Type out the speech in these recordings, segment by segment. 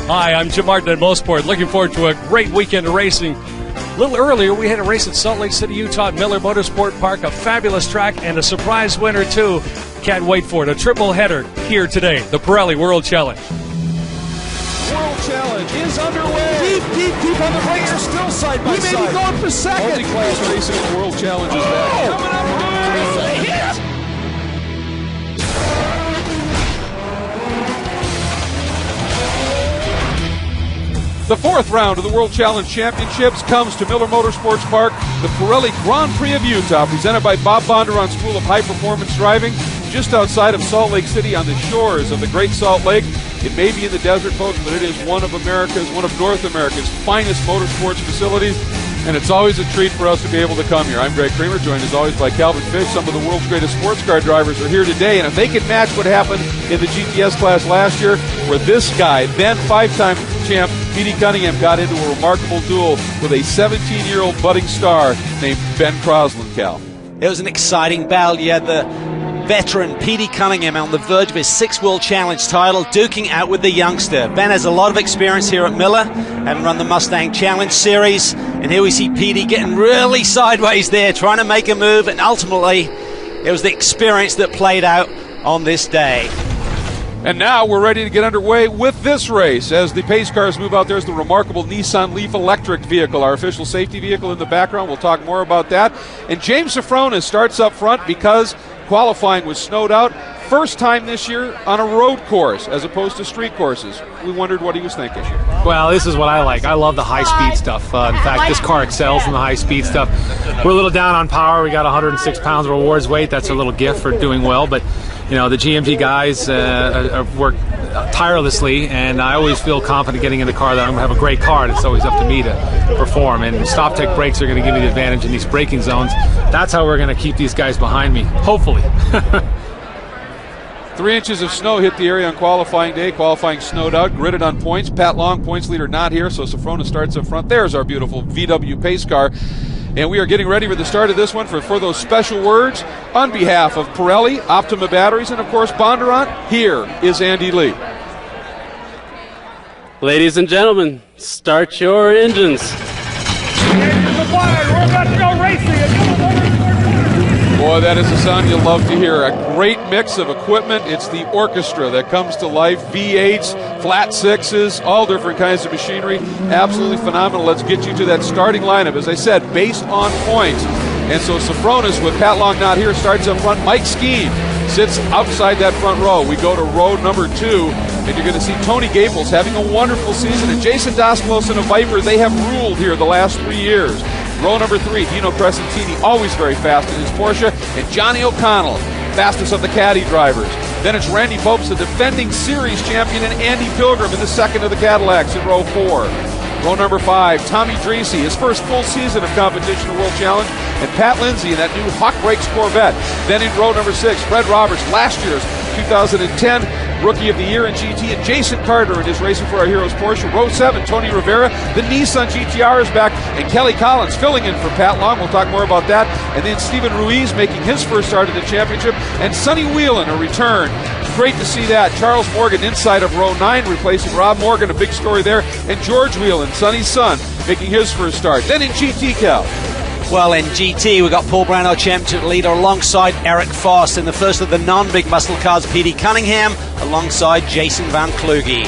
Hi, I'm Jim Martin at Mosport. Looking forward to a great weekend of racing. A little earlier, we had a race at Salt Lake City, Utah, at Miller Motorsport Park, a fabulous track, and a surprise winner, too. Can't wait for it. A triple header here today, the Pirelli World Challenge. World Challenge is underway. Deep on the right. They're still side by side. He may be going for second. Multi-class racing in the World Challenge is back. Coming up good. The fourth round of the World Challenge Championships comes to Miller Motorsports Park, the Pirelli Grand Prix of Utah, presented by Bob Bondurant School of High Performance Driving, just outside of Salt Lake City on the shores of the Great Salt Lake. It may be in the desert, folks, but it is one of North America's finest motorsports facilities, and it's always a treat for us to be able to come here. I'm Greg Kramer, joined as always by Calvin Fish. Some of the world's greatest sports car drivers are here today, and if they can match what happened in the GTS class last year, where this guy, then five-time champ Petey Cunningham, got into a remarkable duel with a 17-year-old budding star named Ben Crosland, Cal. It was an exciting battle. You had the veteran Petey Cunningham on the verge of his sixth World Challenge title, duking out with the youngster. Ben has a lot of experience here at Miller, having run the Mustang Challenge Series, and here we see Petey getting really sideways there, trying to make a move, and ultimately it was the experience that played out on this day. And now we're ready to get underway with this race as the pace cars move out. There's the remarkable Nissan Leaf electric vehicle, our official safety vehicle in the background. We'll talk more about that. And James Safronis starts up front because qualifying was snowed out. First time this year on a road course as opposed to street courses. We wondered what he was thinking. Well, this is what I like. I love the high-speed stuff. In fact, this car excels in the high-speed stuff. We're a little down on power. We got 106 pounds of rewards weight. That's a little gift for doing well. But, you know, the GMG guys work tirelessly, and I always feel confident getting in the car that I'm going to have a great car, and it's always up to me to perform. And stop-tech brakes are going to give me the advantage in these braking zones. That's how we're going to keep these guys behind me, hopefully. 3 inches of snow hit the area on qualifying day. Qualifying snowed out, gridded on points. Pat Long, points leader, not here, so Safronis starts up front. There's our beautiful VW pace car. And we are getting ready for the start of this one for those special words. On behalf of Pirelli, Optima Batteries, and of course Bondurant, here is Andy Lee. Ladies and gentlemen, start your engines. We're about to go racing. Boy, that is a sound you'll love to hear. A great mix of equipment. It's the orchestra that comes to life. V8s, flat sixes, all different kinds of machinery. Absolutely phenomenal. Let's get you to that starting lineup. As I said, based on points. And so Safronis, with Pat Long not here, starts up front. Mike Skeen sits outside that front row. We go to row number 2, and you're going to see Tony Gaples having a wonderful season. And Jason Dasclos and a Viper, they have ruled here the last 3 years. Row number 3, Dino Crescentini, always very fast in his Porsche, and Johnny O'Connell, fastest of the caddy drivers. Then it's Randy Popes, the defending series champion, and Andy Pilgrim in the second of the Cadillacs in row 4. Row number 5, Tommy Dreese, his first full season of competition in World Challenge, and Pat Lindsay in that new Hawk Brakes Corvette. Then in row number 6, Fred Roberts, last year's 2010 Rookie of the Year in GT, and Jason Carter in his Racing for Our Heroes Porsche. Row 7, Tony Rivera. The Nissan GTR is back, and Kelly Collins filling in for Pat Long. We'll talk more about that. And then Steven Ruiz making his first start in the championship, and Sonny Whelan, a return. Great to see that. Charles Morgan inside of row 9, replacing Rob Morgan, a big story there. And George Whelan, Sonny's son, making his first start. Then in GT, Cal. Well, in GT, we got Paul Brown, our championship leader, alongside Eric Foss in the first of the non-big muscle cars, Petey Cunningham, alongside Jason Van Kluge.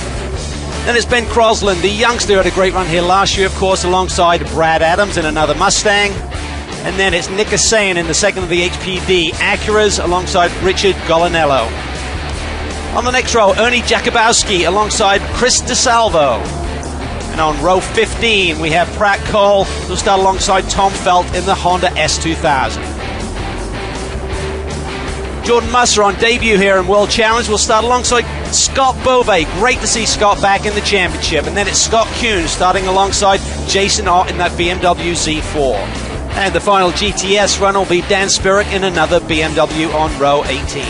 Then it's Ben Crosland, the youngster, had a great run here last year, of course, alongside Brad Adams in another Mustang. And then it's Nick Kasayan in the second of the HPD Acuras, alongside Richard Golinello. On the next row, Ernie Jakubowski, alongside Chris DeSalvo. And on row 15, we have Pratt Cole, who'll start alongside Tom Felt in the Honda S2000. Jordan Musser on debut here in World Challenge will start alongside Scott Bove. Great to see Scott back in the championship. And then it's Scott Kuhn starting alongside Jason Ott in that BMW Z4. And the final GTS run will be Dan Spirick in another BMW on row 18.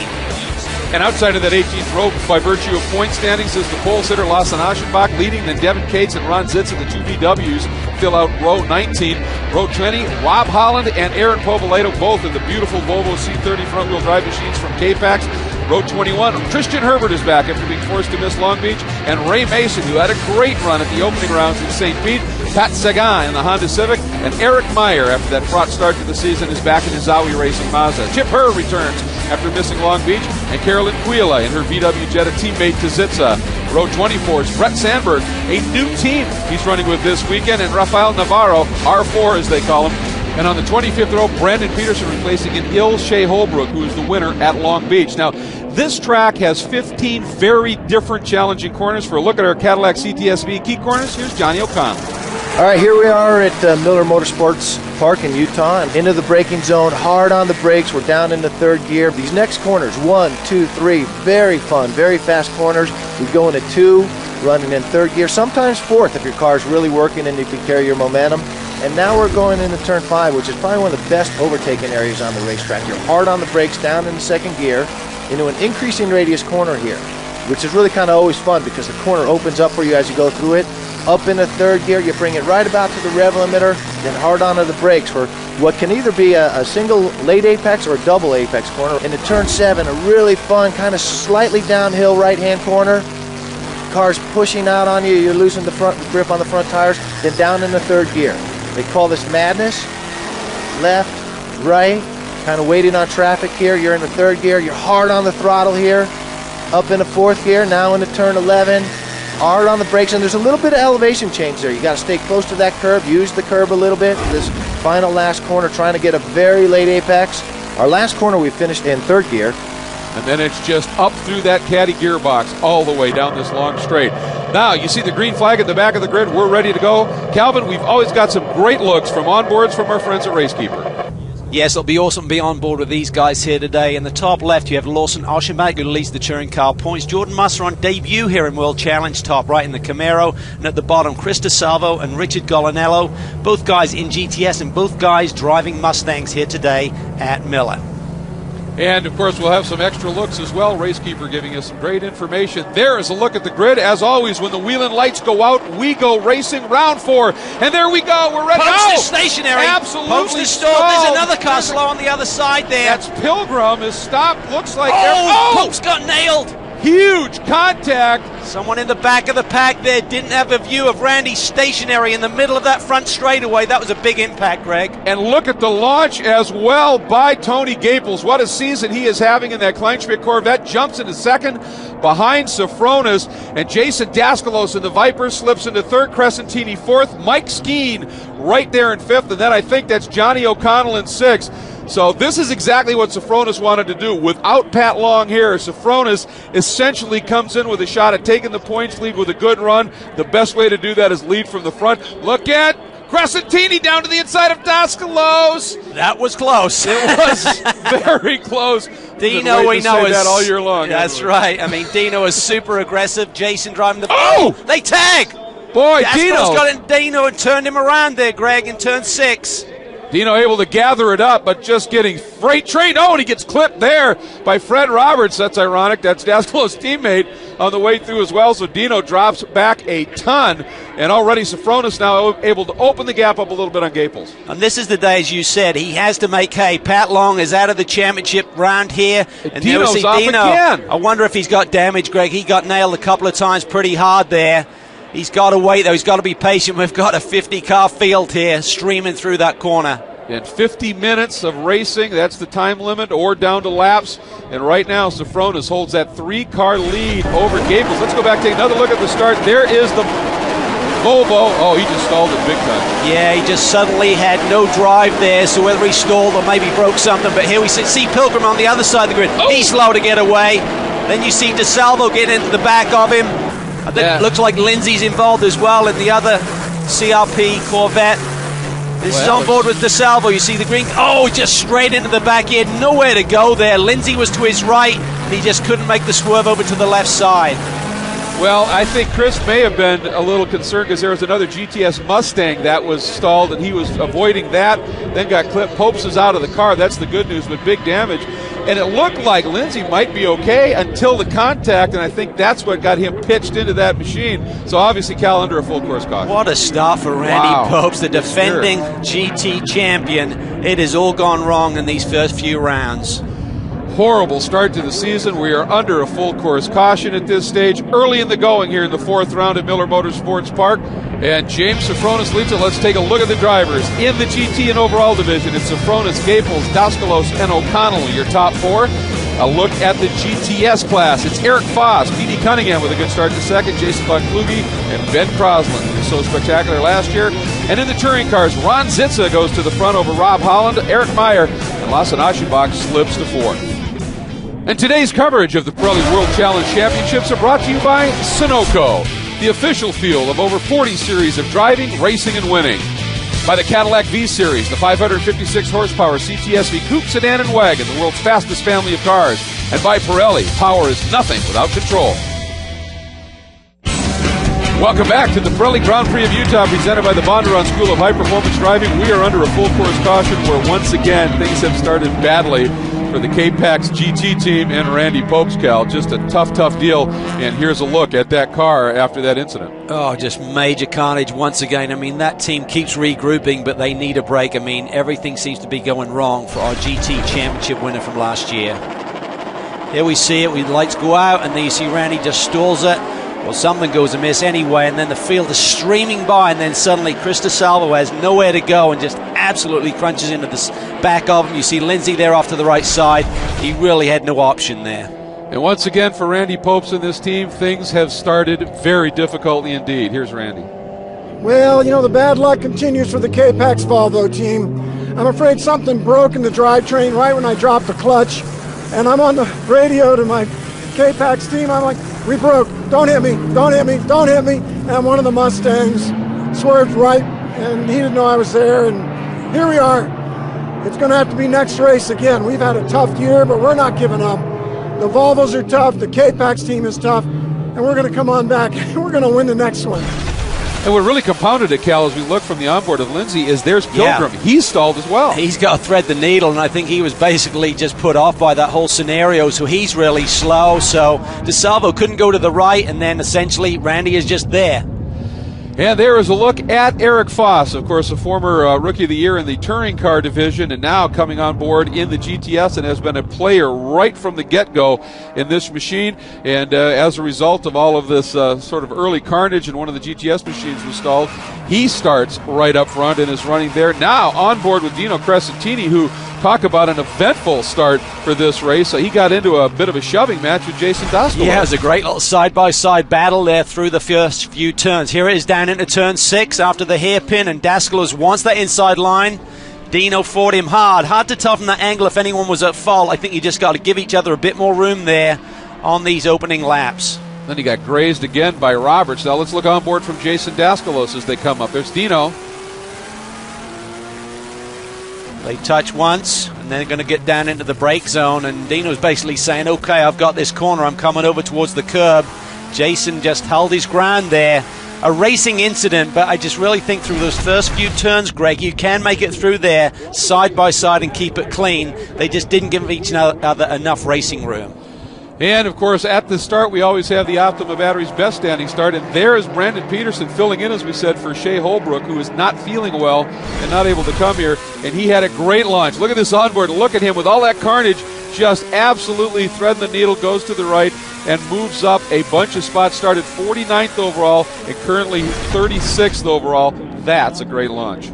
And outside of that 18th row, by virtue of point standings, is the pole sitter Lawson Aschenbach leading. Then Devin Cates and Ron Zitza, the two VWs, fill out row 19. Row 20, Rob Holland and Aaron Povoleto, both in the beautiful Volvo C30 front-wheel drive machines from K-Pax. Row 21, Christian Herbert is back after being forced to miss Long Beach, and Ray Mason, who had a great run at the opening rounds in St. Pete. Pat Sagan in the Honda Civic, and Eric Meyer, after that fraught start to the season, is back in his Zowie Racing Mazda. Chip Herr returns after missing Long Beach, and Carolyn Quila in her VW Jetta teammate Kazitza. Row 24's Brett Sandberg, a new team he's running with this weekend, and Rafael Navarro, R4 as they call him. And on the 25th row, Brandon Peterson replacing an ill Shea Holbrook, who is the winner at Long Beach. Now, this track has 15 very different challenging corners. For a look at our Cadillac CTSV key corners, here's Johnny O'Connell. All right, here we are at Miller Motorsports Park in Utah, and into the braking zone, hard on the brakes. We're down into third gear. These next corners, 1, 2, 3, very fun, very fast corners. We go into 2, running in third gear, sometimes fourth if your car's really working and you can carry your momentum. And now we're going into turn 5, which is probably one of the best overtaking areas on the racetrack. You're hard on the brakes, down in the second gear, into an increasing radius corner here, which is really kind of always fun because the corner opens up for you as you go through it. Up in the third gear, you bring it right about to the rev limiter, then hard onto the brakes for what can either be a single late apex or a double apex corner. Into turn 7, a really fun, kind of slightly downhill right-hand corner. Car's pushing out on you, you're losing the front grip on the front tires, then down in the third gear. They call this madness. Left, right, kind of waiting on traffic here. You're in the third gear, you're hard on the throttle here. Up in the fourth gear, now into turn 11. Hard on the brakes, and there's a little bit of elevation change there. You got to stay close to that curb, use the curb a little bit. This final last corner, trying to get a very late apex. Our last corner we finished in third gear. And then it's just up through that caddy gearbox all the way down this long straight. Now, you see the green flag at the back of the grid. We're ready to go. Calvin, we've always got some great looks from onboards from our friends at Racekeeper. Yes, it'll be awesome to be on board with these guys here today. In the top left, you have Lawson Oshimback, who leads the touring car points. Jordan Musser on debut here in World Challenge, top right in the Camaro. And at the bottom, Chris DeSalvo and Richard Golinello, both guys in GTS and both guys driving Mustangs here today at Miller. And, of course, we'll have some extra looks as well. Racekeeper giving us some great information. There is a look at the grid. As always, when the wheeling lights go out, we go racing. Round 4. And there we go. We're ready. Post is stationary. Absolutely Post is stalled. There's another car slow on the other side there. That's Pilgrim is stopped. Looks like... Pope's got nailed. Huge contact. Someone in the back of the pack there didn't have a view of Randy stationary in the middle of that front straightaway. That was a big impact, Greg. And look at the launch as well by Tony Gaples. What a season he is having in that Kleinschmidt Corvette. Jumps into second behind Sofronis. And Jason Daskalos in the Viper slips into third, Crescentini fourth, Mike Skeen right there in fifth. And then I think that's Johnny O'Connell in sixth. So this is exactly what Sofronis wanted to do. Without Pat Long here, Sofronis essentially comes in with a shot at taking the points lead with a good run. The best way to do that is lead from the front. Look at Crescentini down to the inside of Daskalos. That was close. It was very close. Dino, we know, is that all year long. That's right. I mean, Dino is super aggressive. Jason driving the... Oh! They tag! Boy, Daskalos Dino got in Dino and turned him around there, Greg, in turn 6. Dino able to gather it up, but just getting freight train. Oh, and he gets clipped there by Fred Roberts. That's ironic. That's Daskalos' teammate on the way through as well. So Dino drops back a ton, and already Sofronis now able to open the gap up a little bit on Gaples. And this is the day, as you said, he has to make hay. Pat Long is out of the championship round here. And Dino's see off Dino. again. I wonder if he's got damage, Greg. He got nailed a couple of times pretty hard there. He's got to wait, though. He's got to be patient. We've got a 50-car field here streaming through that corner. And 50 minutes of racing, that's the time limit, or down to laps. And right now, Sofronis holds that 3-car lead over Gaples. Let's go back, take another look at the start. There is the Volvo. Oh, he just stalled it big time. Yeah, he just suddenly had no drive there, so whether he stalled or maybe broke something. But here we see Pilgrim on the other side of the grid. Oh. He's slow to get away. Then you see DeSalvo get into the back of him. I think it looks like Lindsay's involved as well in the other CRP Corvette. This is on board with DeSalvo. You see the green. Oh, just straight into the back. He had nowhere to go there. Lindsay was to his right, and he just couldn't make the swerve over to the left side. Well, I think Chris may have been a little concerned because there was another GTS Mustang that was stalled, and he was avoiding that, then got clipped. Popes is out of the car. That's the good news, but big damage. And it looked like Lindsay might be okay until the contact, and I think that's what got him pitched into that machine. So obviously Cal under a full course caution. What a start for Randy Popes, the defending GT champion. It has all gone wrong in these first few rounds. horrible start to the season. We are under a full course caution at this stage, early in the going here in the 4th round at Miller Motorsports Park. And James Safronis leads it. Let's take a look at the drivers. In the GT and overall division, it's Safronis, Gaples, Daskalos, and O'Connell, your top 4. A look at the GTS class. It's Eric Foss, P.D. Cunningham with a good start to second, Jason Van Kluge, and Ben Crosland, who was so spectacular last year. And in the touring cars, Ron Zitza goes to the front over Rob Holland, Eric Meyer, and Lasse Aschenbach slips to 4th. And today's coverage of the Pirelli World Challenge Championships are brought to you by Sunoco, the official field of over 40 series of driving, racing, and winning. By the Cadillac V-Series, the 556 horsepower CTS-V coupe, sedan, and wagon, the world's fastest family of cars. And by Pirelli, power is nothing without control. Welcome back to the Pirelli Grand Prix of Utah, presented by the Bondurant School of High Performance Driving. We are under a full course caution where once again things have started badly for the K-Pax GT team and Randy Popescal. Just a tough deal. And here's a look at that car after that incident. Oh, just major carnage once again. I mean, that team keeps regrouping, but they need a break. I mean, everything seems to be going wrong for our GT championship winner from last year. Here we see it. The lights go out, and then you see Randy just stalls it. Well, something goes amiss anyway, and then the field is streaming by, and then suddenly Chris DeSalvo has nowhere to go and just absolutely crunches into the back of him. You see Lindsay there off to the right side. He really had no option there. And once again, for Randy Popes and this team, things have started very difficultly indeed. Here's Randy. Well, you know, the bad luck continues for the K-Pax Volvo team. I'm afraid something broke in the drivetrain right when I dropped the clutch, and I'm on the radio to my K-Pax team. I'm like, we broke. Don't hit me. Don't hit me. Don't hit me. And one of the Mustangs swerved right, and he didn't know I was there. And here we are. It's going to have to be next race again. We've had a tough year, but we're not giving up. The Volvos are tough. The K-Pax team is tough. And we're going to come on back, and we're going to win the next one. And what really compounded it, Cal, as we look from the onboard of Lindsay, is there's Pilgrim. Yeah. He's stalled as well. He's got to thread the needle, and I think he was basically just put off by that whole scenario, so he's really slow. So DeSalvo couldn't go to the right, and then essentially Randy is just there. And there is a look at Eric Foss, of course, a former Rookie of the Year in the touring car division, and now coming on board in the GTS, and has been a player right from the get-go in this machine. And as a result of all of this sort of early carnage, and one of the GTS machines was stalled, he starts right up front and is running there. Now on board with Dino Crescentini, who talk about an eventful start for this race. So he got into a bit of a shoving match with Jason Daskalos. Yeah, it was a great little side-by-side battle there through the first few turns. Here it is down into turn 6 after the hairpin, and Daskalos wants that inside line. Dino fought him hard to tell from that angle if anyone was at fault. I think you just got to give each other a bit more room there on these opening laps. Then he got grazed again by Roberts. Now let's look on board from Jason Daskalos as they come up. There's Dino. They touch once, and they're going to get down into the brake zone, and Dino's basically saying, okay, I've got this corner, I'm coming over towards the curb. Jason just held his ground there. A racing incident, but I just really think through those first few turns, Greg, you can make it through there side by side and keep it clean. They just didn't give each other enough racing room. And, of course, at the start, we always have the Optima Batteries best standing start. And there is Brandon Peterson filling in, as we said, for Shea Holbrook, who is not feeling well and not able to come here. And he had a great launch. Look at this onboard. Look at him with all that carnage, just absolutely threading the needle, goes to the right and moves up a bunch of spots. Started 49th overall and currently 36th overall. That's a great launch.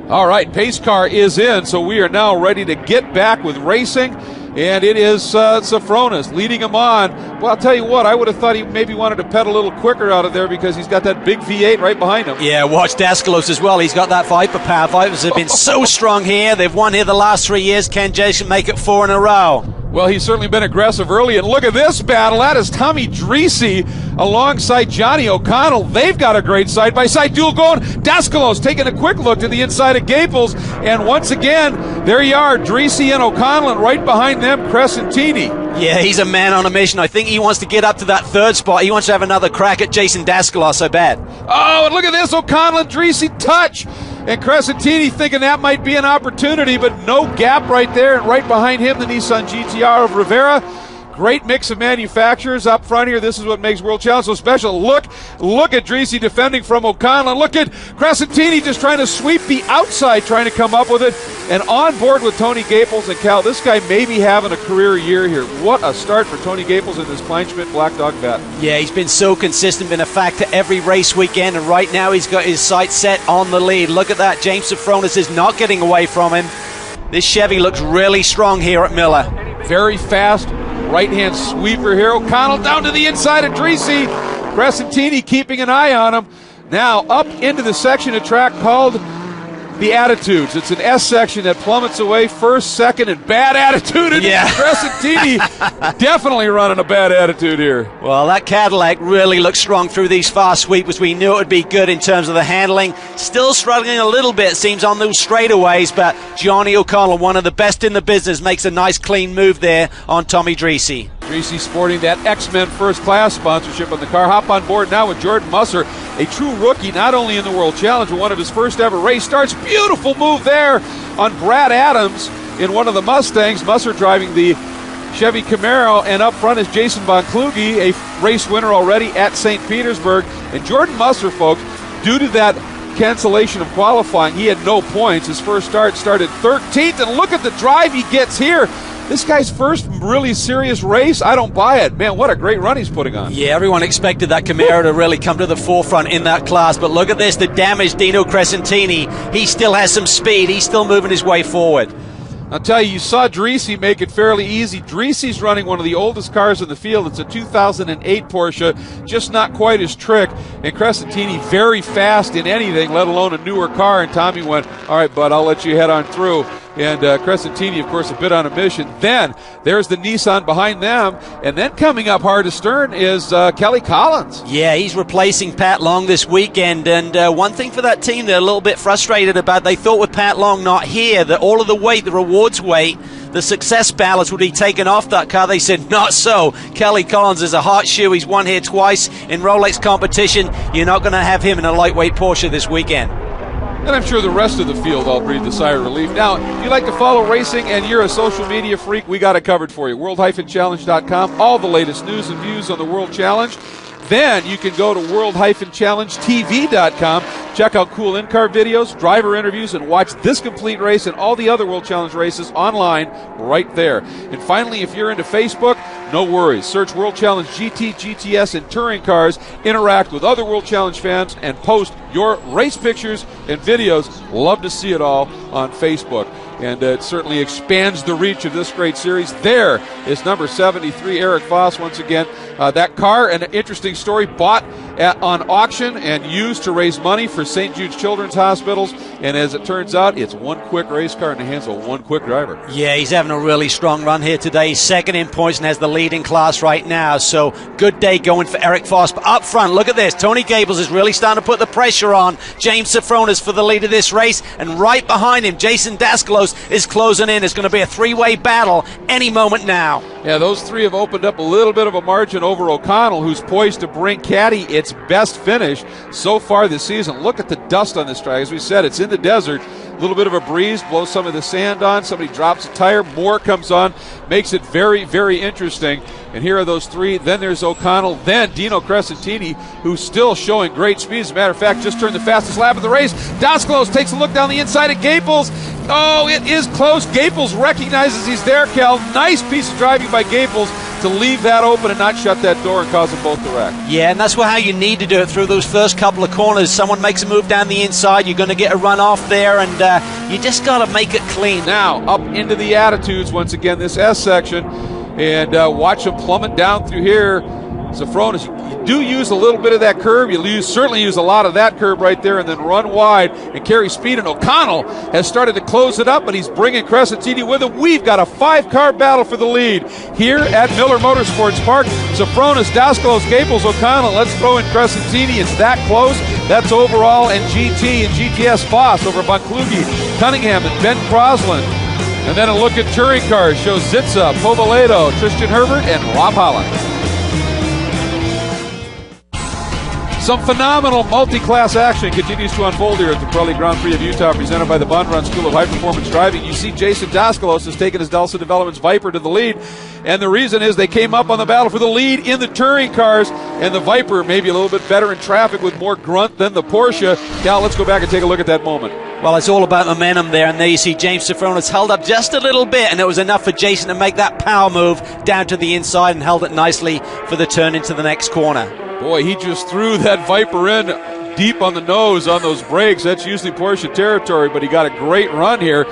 All right, pace car is in, so we are now ready to get back with racing. And it is Safronis leading him on. Well, I'll tell you what, I would have thought he maybe wanted to pedal a little quicker out of there because he's got that big V8 right behind him. Yeah, watch Daskalos as well. He's got that Viper power. Vipers have been so strong here. They've won here the last 3 years. Can Jason make it 4 in a row? Well, he's certainly been aggressive early. And look at this battle. That is Tommy Dreese alongside Johnny O'Connell. They've got a great side-by-side duel going. Daskalos taking a quick look to the inside of Gaples. And once again, there you are, Dreese and O'Connell, and right behind them, Crescentini. Yeah, he's a man on a mission. I think he wants to get up to that third spot. He wants to have another crack at Jason Daskalos, I bet. Oh, and look at this. O'Connell and Dreese touch. And Crescentini thinking that might be an opportunity, but no gap right there. And right behind him, the Nissan GTR of Rivera. Great mix of manufacturers up front here. This is what makes World Challenge so special. Look at Dreese defending from O'Connell. And look at Crescentini just trying to sweep the outside, trying to come up with it. And on board with Tony Gaples and Cal. This guy may be having a career year here. What a start for Tony Gaples in this Kleinschmidt Black Dog vet. Yeah, he's been so consistent, been a factor every race weekend, and right now he's got his sights set on the lead. Look at that. James Sofronis is not getting away from him. This Chevy looks really strong here at Miller. Very fast right-hand sweeper here. O'Connell down to the inside of Dreese. Crescentini keeping an eye on him. Now up into the section of track called the Attitudes. It's an S section that plummets away first, second, and bad attitude. And Crescentini definitely running a bad attitude here. Well, that Cadillac really looks strong through these fast sweepers. We knew it would be good in terms of the handling. Still struggling a little bit, seems, on those straightaways, but Johnny O'Connell, one of the best in the business, makes a nice clean move there on Tommy Dreese. Dreese sporting that X-Men First Class sponsorship on the car. Hop on board now with Jordan Musser, a true rookie, not only in the World Challenge, but one of his first ever race starts. Beautiful move there on Brad Adams in one of the Mustangs. Musser driving the Chevy Camaro, and up front is Jason Von Kluge, a race winner already at St. Petersburg. And Jordan Musser, folks, due to that cancellation of qualifying, he had no points. His first start started 13th, and look at the drive he gets here. This guy's first really serious race, I don't buy it. Man, what a great run he's putting on. Yeah, everyone expected that Camaro to really come to the forefront in that class, but look at this, the damaged Dino Crescentini. He still has some speed. He's still moving his way forward. I'll tell you saw Dreese make it fairly easy. Dreese's running one of the oldest cars in the field. It's a 2008 Porsche, just not quite his trick. And Crescentini very fast in anything, let alone a newer car. And Tommy went, all right, bud, I'll let you head on through. And Crescentini, of course, a bit on a mission. Then there's the Nissan behind them. And then coming up hard astern is Kelly Collins. Yeah, he's replacing Pat Long this weekend. And one thing for that team they're a little bit frustrated about, they thought with Pat Long not here that all of the weight, the rewards weight, the success balance would be taken off that car. They said not so. Kelly Collins is a hot shoe. He's won here twice in Rolex competition. You're not going to have him in a lightweight Porsche this weekend. And I'm sure the rest of the field all breathed a sigh of relief. Now, if you like to follow racing and you're a social media freak, we got it covered for you. World-Challenge.com, all the latest news and views on the World Challenge. Then you can go to World-ChallengeTV.com, check out cool in-car videos, driver interviews, and watch this complete race and all the other World Challenge races online right there. And finally, if you're into Facebook, no worries. Search World Challenge GT, GTS, and touring cars. Interact with other World Challenge fans and post your race pictures and videos. Love to see it all on Facebook. And it certainly expands the reach of this great series. There is number 73, Eric Foss, once again. That car, an interesting story, bought on auction and used to raise money for St. Jude's Children's Hospitals. And as it turns out, it's one quick race car in the hands of one quick driver. Yeah, he's having a really strong run here today. He's second in points and has the lead in class right now. So good day going for Eric Foss. But up front, look at this. Tony Gaples is really starting to put the pressure on James Sofronis for the lead of this race. And right behind him, Jason Daskalos is closing in. It's going to be a three-way battle any moment now. Yeah, those three have opened up a little bit of a margin over O'Connell, who's poised to bring Caddy its best finish so far this season. Look at the dust on this track. As we said, it's in the desert. A little bit of a breeze, blows some of the sand on. Somebody drops a tire, more comes on. Makes it very, very interesting. And here are those three. Then there's O'Connell. Then Dino Crescentini, who's still showing great speed. As a matter of fact, just turned the fastest lap of the race. Daskalos takes a look down the inside of Gaples. Oh, it is close. Gaples recognizes he's there, Cal. Nice piece of driving by Gaples to leave that open and not shut that door and cause them both to wreck. Yeah, and that's how you need to do it through those first couple of corners. Someone makes a move down the inside, you're going to get a run off there, and you just got to make it clean. Now, up into the Attitudes, once again, this S section, and watch them plummet down through here. Sofronis, you do use a little bit of that curve. You certainly use a lot of that curve right there and then run wide and carry speed. And O'Connell has started to close it up, but he's bringing Crescentini with him. We've got a five-car battle for the lead here at Miller Motorsports Park. Sofronis, Daskalos, Gaples, O'Connell. Let's throw in Crescentini. It's that close. That's overall and GT and GTS Foss over Von Kluge, Cunningham, and Ben Crosland. And then a look at touring cars shows Zitza, Povaledo, Tristan Herbert, and Rob Holland. Some phenomenal multi-class action continues to unfold here at the Pirelli Grand Prix of Utah, presented by the Bond Run School of High Performance Driving. You see Jason Daskalos has taken his Delsa Developments Viper to the lead, and the reason is they came up on the battle for the lead in the touring cars, and the Viper maybe a little bit better in traffic with more grunt than the Porsche. Cal, let's go back and take a look at that moment. Well, it's all about momentum there, and there you see James Sofronis held up just a little bit, and it was enough for Jason to make that power move down to the inside and held it nicely for the turn into the next corner. Boy, he just threw that Viper in deep on the nose on those brakes. That's usually Porsche territory, but he got a great run here.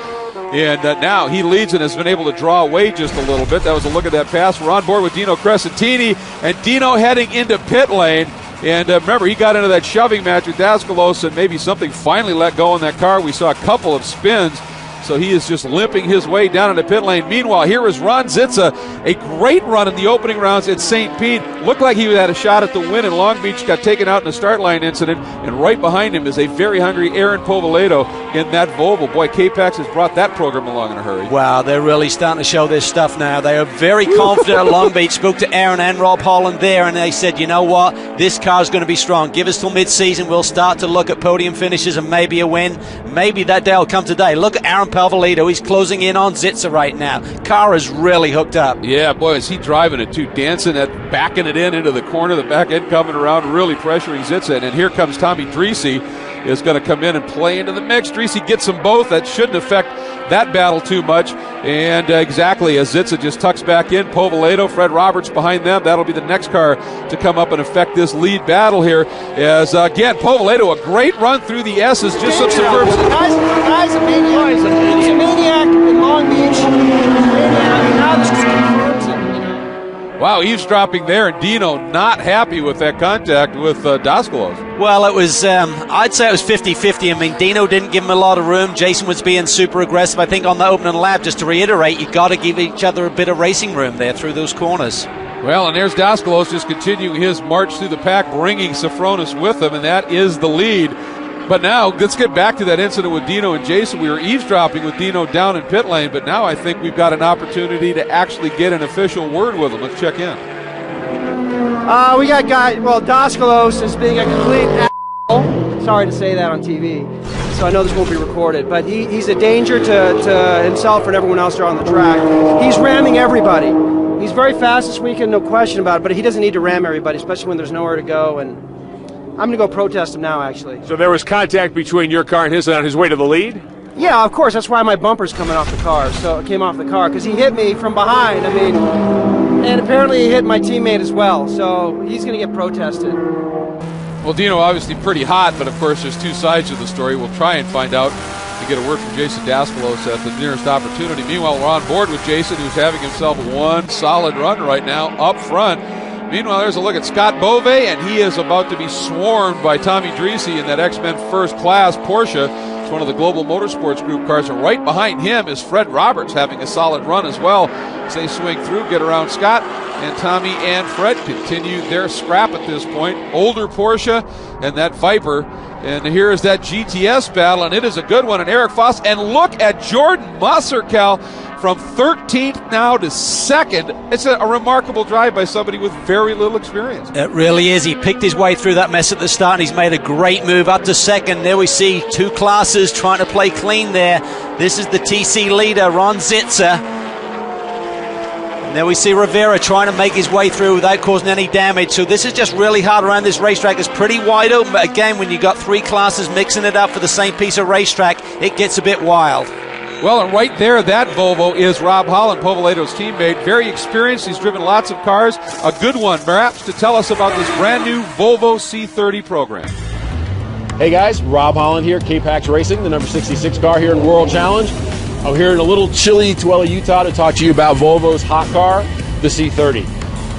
And now he leads and has been able to draw away just a little bit. That was a look at that pass. We're on board with Dino Crescentini, and Dino heading into pit lane. And remember, he got into that shoving match with Daskalos, and maybe something finally let go in that car. We saw a couple of spins. So he is just limping his way down into pit lane. Meanwhile, here is Ron Zitza, a great run in the opening rounds at St. Pete. Looked like he had a shot at the win in Long Beach, got taken out in a start line incident, and right behind him is a very hungry Aaron Povaledo in that Volvo. Boy, K-Pax has brought that program along in a hurry. Wow, they're really starting to show their stuff now. They are very confident at Long Beach. Spoke to Aaron and Rob Holland there, and they said, you know what, this car is going to be strong. Give us till mid-season. We'll start to look at podium finishes and maybe a win. Maybe that day will come today. Look at Aaron Povaledo. He's closing in on Zitza right now. Car is really hooked up. Yeah, boy, is he driving it too, dancing it, backing it in into the corner, the back end coming around, really pressuring Zitza. And here comes Tommy Dreese, is going to come in and play into the mix. Dreese gets them both. That shouldn't affect that battle too much. And exactly, as Zitza just tucks back in, Povaledo, Fred Roberts behind them. That'll be the next car to come up and affect this lead battle here. As, again, Povaledo, a great run through the S's, just some superb. The guy's a maniac. He's a maniac in Long Beach. Now this confirms it. Wow, eavesdropping there, and Dino not happy with that contact with Daskalos. Well, it was, I'd say it was 50-50. I mean, Dino didn't give him a lot of room. Jason was being super aggressive. I think on the opening lap, just to reiterate, you got to give each other a bit of racing room there through those corners. Well, and there's Daskalos just continuing his march through the pack, bringing Sofronis with him, and that is the lead. But now, let's get back to that incident with Dino and Jason. We were eavesdropping with Dino down in pit lane, but now I think we've got an opportunity to actually get an official word with him. Let's check in. We got Daskalos is being a complete asshole. Sorry to say that on TV, so I know this won't be recorded, but he's a danger to himself and everyone else there on the track. He's ramming everybody. He's very fast this weekend, no question about it, but he doesn't need to ram everybody, especially when there's nowhere to go. And I'm going to go protest him now, actually. So there was contact between your car and his on his way to the lead? Yeah, of course. That's why my bumper's coming off the car. So it came off the car because he hit me from behind. I mean, and apparently he hit my teammate as well. So he's going to get protested. Well, Dino obviously pretty hot, but of course there's two sides of the story. We'll try and find out to get a word from Jason Daskalos at the nearest opportunity. Meanwhile, we're on board with Jason, who's having himself one solid run right now up front. Meanwhile, there's a look at Scott Bove, and he is about to be swarmed by Tommy Dreese in that X-Men First Class Porsche. It's one of the Global Motorsports Group cars, and right behind him is Fred Roberts having a solid run as well. As they swing through, get around Scott, and Tommy and Fred continue their scrap at this point. Older Porsche and that Viper. And here is that GTS battle, and it is a good one. And Eric Foss, and look at Jordan Musser, Cal, from 13th now to 2nd. It's a remarkable drive by somebody with very little experience. It really is. He picked his way through that mess at the start, and he's made a great move up to 2nd. There we see two classes trying to play clean there. This is the TC leader, Ron Zitza. And there we see Rivera trying to make his way through without causing any damage. So this is just really hard around this racetrack. It's pretty wide open, but again, when you got three classes mixing it up for the same piece of racetrack, it gets a bit wild. Well, and right there, that Volvo is Rob Holland, Povaledo's teammate. Very experienced. He's driven lots of cars. A good one, perhaps, to tell us about this brand new Volvo C30 program. Hey guys, Rob Holland here, K-Pax Racing, the number 66 car here in World Challenge. I'm here in a little chilly Tooele, Utah to talk to you about Volvo's hot car, the C30.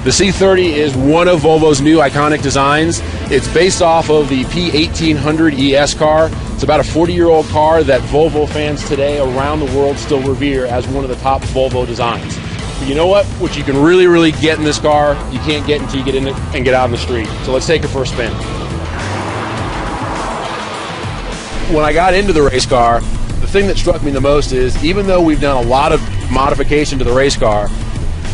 The C30 is one of Volvo's new iconic designs. It's based off of the P1800 ES car. It's about a 40-year-old car that Volvo fans today around the world still revere as one of the top Volvo designs. But you know what? What you can really, really get in this car, you can't get until you get in it and get out in the street. So let's take it for a spin. When I got into the race car, the thing that struck me the most is even though we've done a lot of modification to the race car,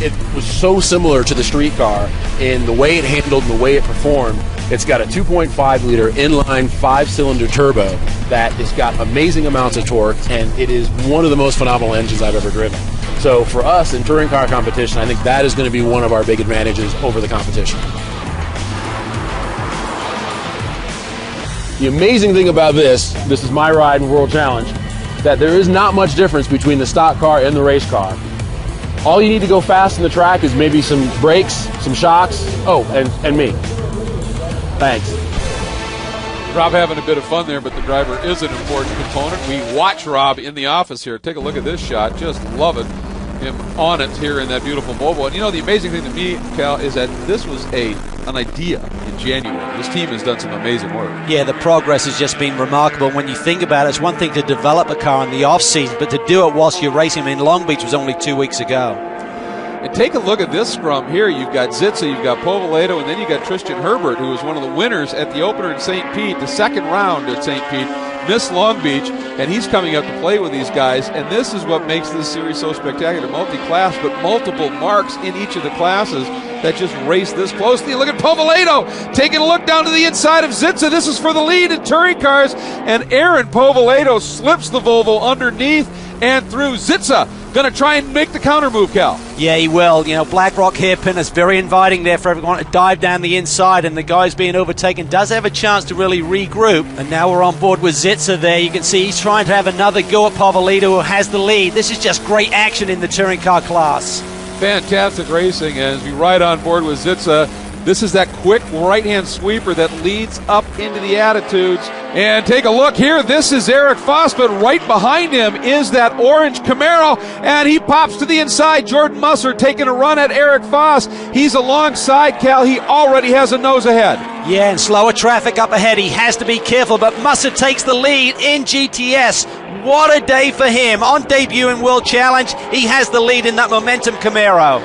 it was so similar to the street car in the way it handled and the way it performed. It's got a 2.5 liter inline 5-cylinder turbo that has got amazing amounts of torque, and it is one of the most phenomenal engines I've ever driven. So for us in touring car competition, I think that is going to be one of our big advantages over the competition. The amazing thing about this is my ride in World Challenge, that there is not much difference between the stock car and the race car. All you need to go fast in the track is maybe some brakes, some shocks, and me. Thanks. Rob having a bit of fun there, but the driver is an important component. We watch Rob in the office here. Take a look at this shot. Just love it. Him on it here in that beautiful Volvo. And you know, the amazing thing to me, Cal, is that this was an idea in January. This team has done some amazing work. Yeah, the progress has just been remarkable. When you think about it, it's one thing to develop a car in the off-season, but to do it whilst you're racing in Long Beach was only 2 weeks ago. And take a look at this scrum here. You've got Zitza, you've got Povaledo, and then you've got Tristan Herbert, who was one of the winners at the opener in St. Pete, the second round at St. Pete, missed Long Beach, and he's coming up to play with these guys. And this is what makes this series so spectacular. Multi-class, but multiple marks in each of the classes that just race this closely. Look at Povaledo taking a look down to the inside of Zitza. This is for the lead in touring cars, and Aaron Povaledo slips the Volvo underneath and through. Zitza going to try and make the counter move, Cal. Yeah, he will. You know, Black Rock hairpin is very inviting there for everyone to dive down the inside, and the guy's being overtaken does have a chance to really regroup. And now we're on board with Zitza there. You can see he's trying to have another go at Povaledo, who has the lead. This is just great action in the touring car class. Fantastic racing, and as we ride on board with Zitza, this is that quick right-hand sweeper that leads up into the attitudes. And take a look here. This is Eric Foss, but right behind him is that orange Camaro, and he pops to the inside. Jordan Musser taking a run at Eric Foss. He's alongside Cal. He already has a nose ahead. Yeah, and slower traffic up ahead. He has to be careful, but Musser takes the lead in GTS. What a day for him. On debut in World Challenge, he has the lead in that Momentum Camaro.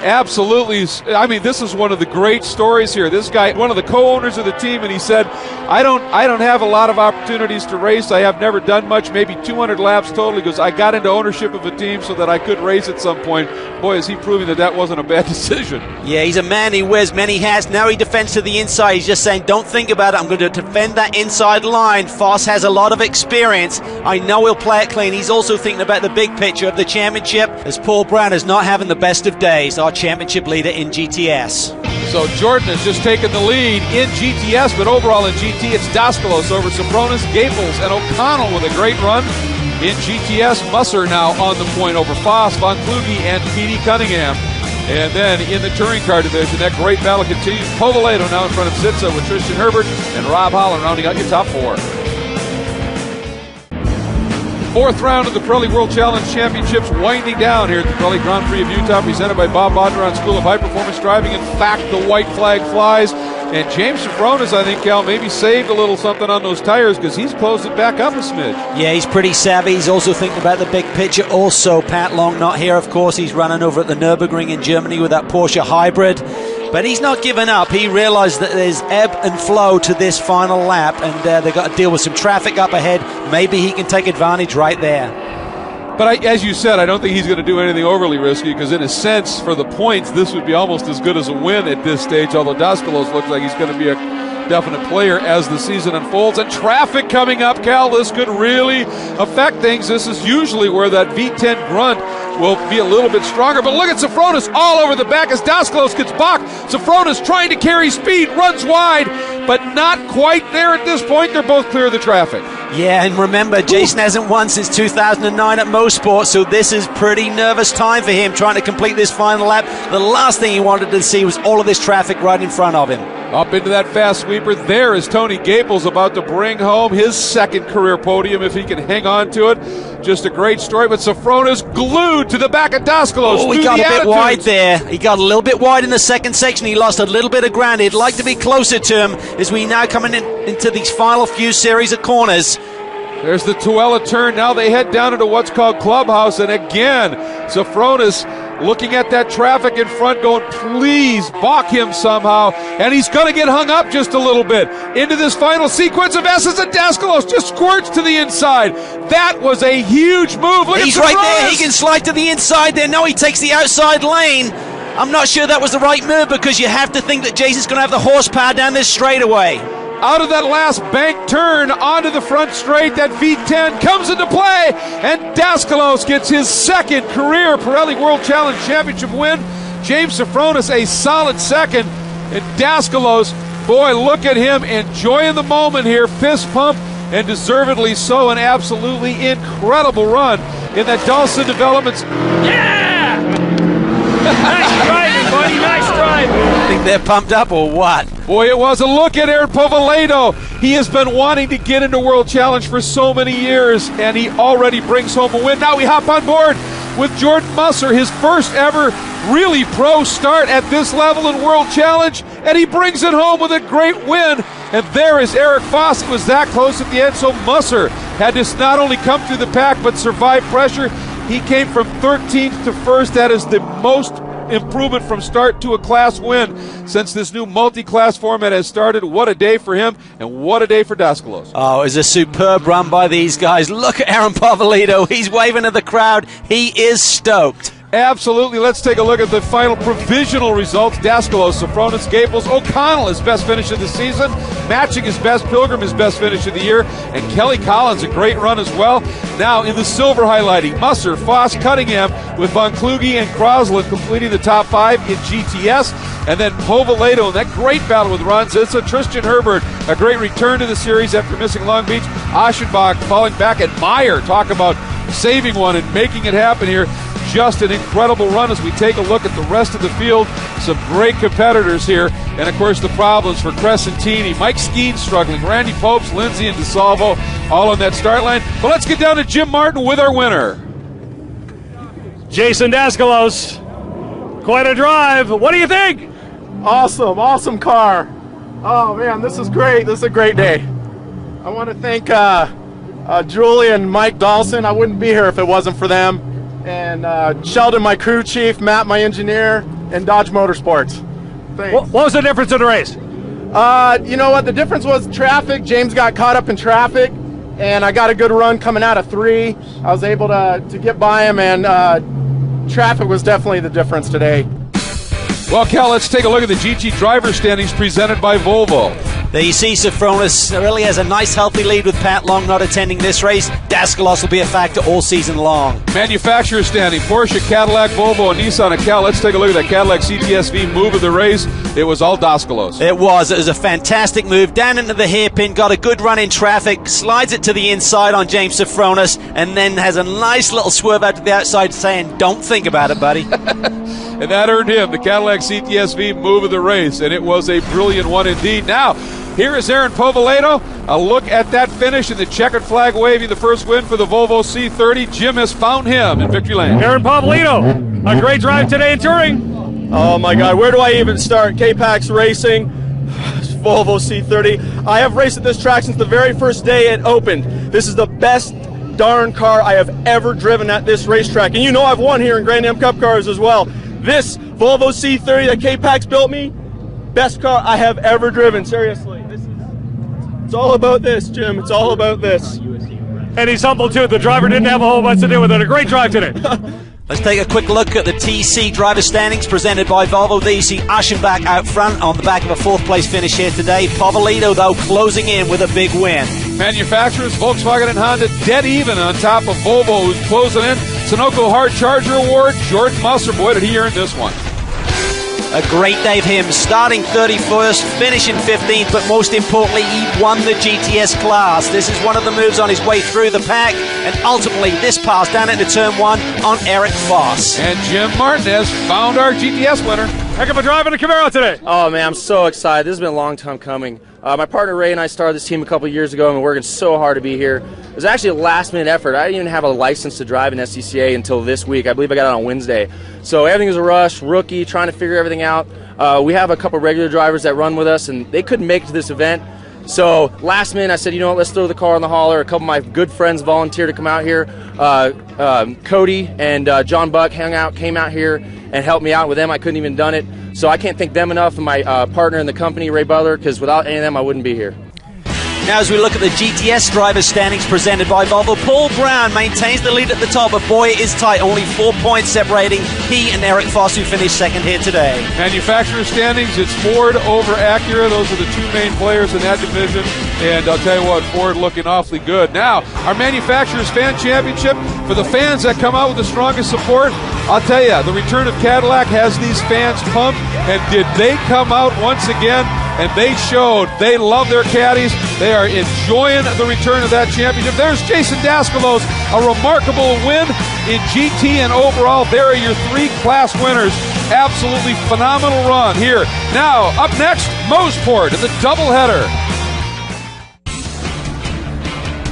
Absolutely. I mean, this is one of the great stories here. This guy, one of the co-owners of the team, and he said, I don't have a lot of opportunities to race. I have never done much, maybe 200 laps total. He goes, I got into ownership of a team so that I could race at some point. Boy, is he proving that wasn't a bad decision. Yeah, he's a man. He wears many hats. Now he defends to the inside. He's just saying, don't think about it. I'm going to defend that inside line. Foss has a lot of experience. I know he'll play it clean. He's also thinking about the big picture of the championship, as Paul Brown is not having the best of days. Our championship leader in GTS. So Jordan has just taken the lead in GTS, but overall in GT, it's Daskalos over Sopronis, Gaples, and O'Connell with a great run. In GTS, Musser now on the point over Foss, Von Kluge, and Petey Cunningham. And then in the touring car division, that great battle continues. Povaledo now in front of Zitza with Tristan Herbert and Rob Holland rounding out your top four. Fourth round of the Pirelli World Challenge Championships winding down here at the Pirelli Grand Prix of Utah, presented by Bob Bondurant School of High Performance Driving. In fact, the white flag flies, and James Sofronis, I think, Cal, maybe saved a little something on those tires because he's closed it back up a smidge. Yeah, he's pretty savvy. He's also thinking about the big picture. Also, Pat Long not here, of course. He's running over at the Nürburgring in Germany with that Porsche hybrid. But he's not giving up. He realized that there's ebb and flow to this final lap, and they've got to deal with some traffic up ahead. Maybe he can take advantage right there. But as you said, I don't think he's going to do anything overly risky because, in a sense, for the points, this would be almost as good as a win at this stage, although Daskalos looks like he's going to be a definite player as the season unfolds. And traffic coming up, Cal, this could really affect things. This is usually where that V10 grunt will be a little bit stronger. But look at Sofronis all over the back as Daskalos gets balked. Sofronis trying to carry speed, runs wide, but not quite there at this point. They're both clear of the traffic. Yeah, and remember, Jason hasn't won since 2009 at Mosport, so this is pretty nervous time for him trying to complete this final lap. The last thing he wanted to see was all of this traffic right in front of him. Up into that fast sweeper. There is Tony Gaples about to bring home his second career podium if he can hang on to it. Just a great story, but Sofronis glued to the back of Daskalos. Oh, he got a bit wide there. He got a little bit wide in the second section. He lost a little bit of ground. He'd like to be closer to him as we now coming into these final few series of corners. There's the Tuella turn. Now they head down into what's called Clubhouse, and again, Sofronis looking at that traffic in front, going, please balk him somehow. And he's going to get hung up just a little bit. Into this final sequence of S's, and Daskalos just squirts to the inside. That was a huge move. Look, he's right there. He can slide to the inside there. No, he takes the outside lane. I'm not sure that was the right move, because you have to think that Jason's going to have the horsepower down this straightaway. Out of that last bank turn onto the front straight, that V10 comes into play, and Daskalos gets his second career Pirelli World Challenge Championship win. James Safronis a solid second, and Daskalos, boy, look at him enjoying the moment here, fist pump, and deservedly so. An absolutely incredible run in that Dawson Developments. Yeah! Nice driving, buddy, nice driving. Think they're pumped up or what? Boy, it was a look at Aaron Povaledo. He has been wanting to get into World Challenge for so many years, and he already brings home a win. Now we hop on board with Jordan Musser, his first ever really pro start at this level in World Challenge, and he brings it home with a great win. And there is Eric Foss. It was that close at the end, so Musser had to not only come through the pack but survive pressure. He came from 13th to 1st. That is the most improvement from start to a class win since this new multi-class format has started. What a day for him, and what a day for Daskalos. Oh, it was a superb run by these guys. Look at Aaron Povaledo. He's waving at the crowd. He is stoked. Absolutely. Let's take a look at the final provisional results. Daskalos, Safronis, Gaples, O'Connell, his best finish of the season, matching his best, Pilgrim, his best finish of the year, and Kelly Collins, a great run as well. Now in the silver highlighting, Musser, Foss, Cunningham, with Von Kluge and Crosland completing the top 5 in GTS, and then Povaledo in that great battle with Ron Zitza. Tristan Herbert, a great return to the series after missing Long Beach. Aschenbach falling back, and Meyer, talk about saving one and making it happen here. Just an incredible run as we take a look at the rest of the field. Some great competitors here. And, of course, the problems for Crescentini. Mike Skeen struggling. Randy Popes, Lindsay, and DeSalvo all on that start line. But let's get down to Jim Martin with our winner. Jason Daskalos. Quite a drive. What do you think? Awesome car. Oh, man, this is great. This is a great day. I want to thank Julie and Mike Dawson. I wouldn't be here if it wasn't for them. And Sheldon, my crew chief, Matt, my engineer, and Dodge Motorsports. Thanks. What was the difference in the race? You know what? The difference was traffic. James got caught up in traffic, and I got a good run coming out of 3. I was able to get by him, and traffic was definitely the difference today. Well, Cal, let's take a look at the GT driver standings presented by Volvo. There you see Safronis really has a nice healthy lead with Pat Long not attending this race. Daskalos will be a factor all season long. Manufacturer standing, Porsche, Cadillac, Volvo, and Nissan. And Cal, let's take a look at that Cadillac CTSV move of the race. It was all Daskalos. It was a fantastic move. Down into the hairpin, got a good run in traffic, slides it to the inside on James Safronis, and then has a nice little swerve out to the outside saying, don't think about it, buddy. And that earned him the Cadillac CTSV move of the race, and it was a brilliant one indeed. Now, here is Aaron Povaledo. A look at that finish in the checkered flag waving the first win for the Volvo C30. Jim has found him in victory lane. Aaron Povaledo, a great drive today in touring. Oh my God, where do I even start? K-Pax Racing, Volvo C30. I have raced at this track since the very first day it opened. This is the best darn car I have ever driven at this racetrack. And you know I've won here in Grand Am Cup cars as well. This Volvo C30 that K-Pax built me, best car I have ever driven, seriously. It's all about this, Jim. It's all about this. And he's humble too. The driver didn't have a whole bunch to do with it. A great drive today. Let's take a quick look at the TC driver standings presented by Volvo. There you see Aschenbach out front on the back of a 4th place finish here today. Povaledo, though, closing in with a big win. Manufacturers, Volkswagen and Honda dead even on top of Volvo, who's closing in. Sunoco Hard Charger Award, Jordan Musser. Boy, did he earn this one. A great day for him, starting 31st, finishing 15th, but most importantly, he won the GTS class. This is one of the moves on his way through the pack, and ultimately this pass down into turn 1 on Eric Foss. And Jim Martin has found our GTS winner. Heck of a drive in the Camaro today. Oh man, I'm so excited. This has been a long time coming. My partner Ray and I started this team a couple years ago, and we're working so hard to be here. It was actually a last-minute effort. I didn't even have a license to drive an SCCA until this week. I believe I got it on Wednesday. So everything was a rush, rookie, trying to figure everything out. We have a couple regular drivers that run with us, and they couldn't make it to this event. So last minute, I said, you know what, let's throw the car on the hauler. A couple of my good friends volunteered to come out here. Cody and John Buck came out here and helped me out. With them, I couldn't even done it. So I can't thank them enough, and my partner in the company, Ray Butler, because without any of them, I wouldn't be here. Now as we look at the GTS driver standings presented by Volvo, Paul Brown maintains the lead at the top, but boy, it is tight. Only 4 points separating he and Eric Foss, who finished second here today. Manufacturer standings, it's Ford over Acura. Those are the two main players in that division. And I'll tell you what, Ford looking awfully good. Now, our Manufacturers Fan Championship, for the fans that come out with the strongest support, I'll tell you, the return of Cadillac has these fans pumped. And did they come out once again? And they showed they love their caddies. They are enjoying the return of that championship. There's Jason Daskelos, a remarkable win in GT and overall. There are your 3 class winners. Absolutely phenomenal run here. Now, up next, Mosport in the doubleheader.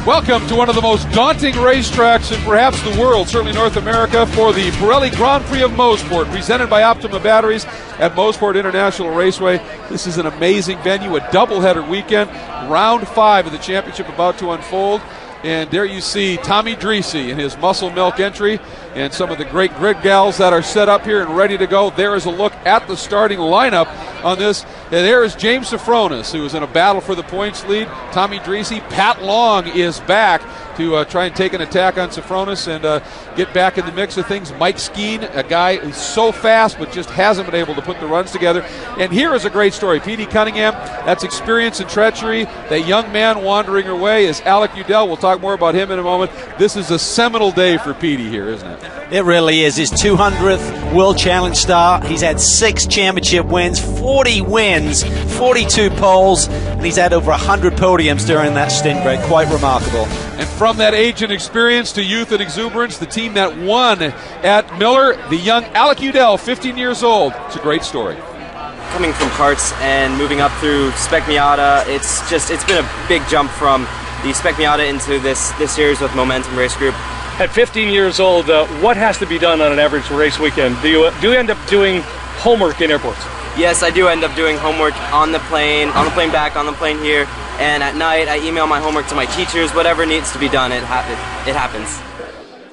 Welcome to one of the most daunting racetracks in perhaps the world, certainly North America, for the Pirelli Grand Prix of Mosport, presented by Optima Batteries at Mosport International Raceway. This is an amazing venue, a doubleheader weekend. Round 5 of the championship about to unfold. And there you see Tommy Dreese in his Muscle Milk entry and some of the great grid gals that are set up here and ready to go. There is a look at the starting lineup on this. And there is James Safronis, who is in a battle for the points lead. Tommy Dreese. Pat Long is back to try and take an attack on Safronis and get back in the mix of things. Mike Skeen, a guy who's so fast but just hasn't been able to put the runs together. And here is a great story. P.D. Cunningham, that's experience and treachery. That young man wandering away is Alec Udell. We'll talk more about him in a moment. This is a seminal day for P.D. here, isn't it? It really is. His 200th World Challenge start. He's had 6 championship wins, 40 wins, 42 poles, and he's had over 100 podiums during that stint, Greg. Quite remarkable. And from that age and experience to youth and exuberance, the team that won at Miller, the young Alec Udell, 15 years old. It's a great story. Coming from karts and moving up through Spec Miata, it's been a big jump from the Spec Miata into this series with Momentum Race Group. At 15 years old, what has to be done on an average race weekend? Do you end up doing homework in airports? Yes, I do end up doing homework on the plane back, on the plane here, and at night I email my homework to my teachers. Whatever needs to be done, it happens.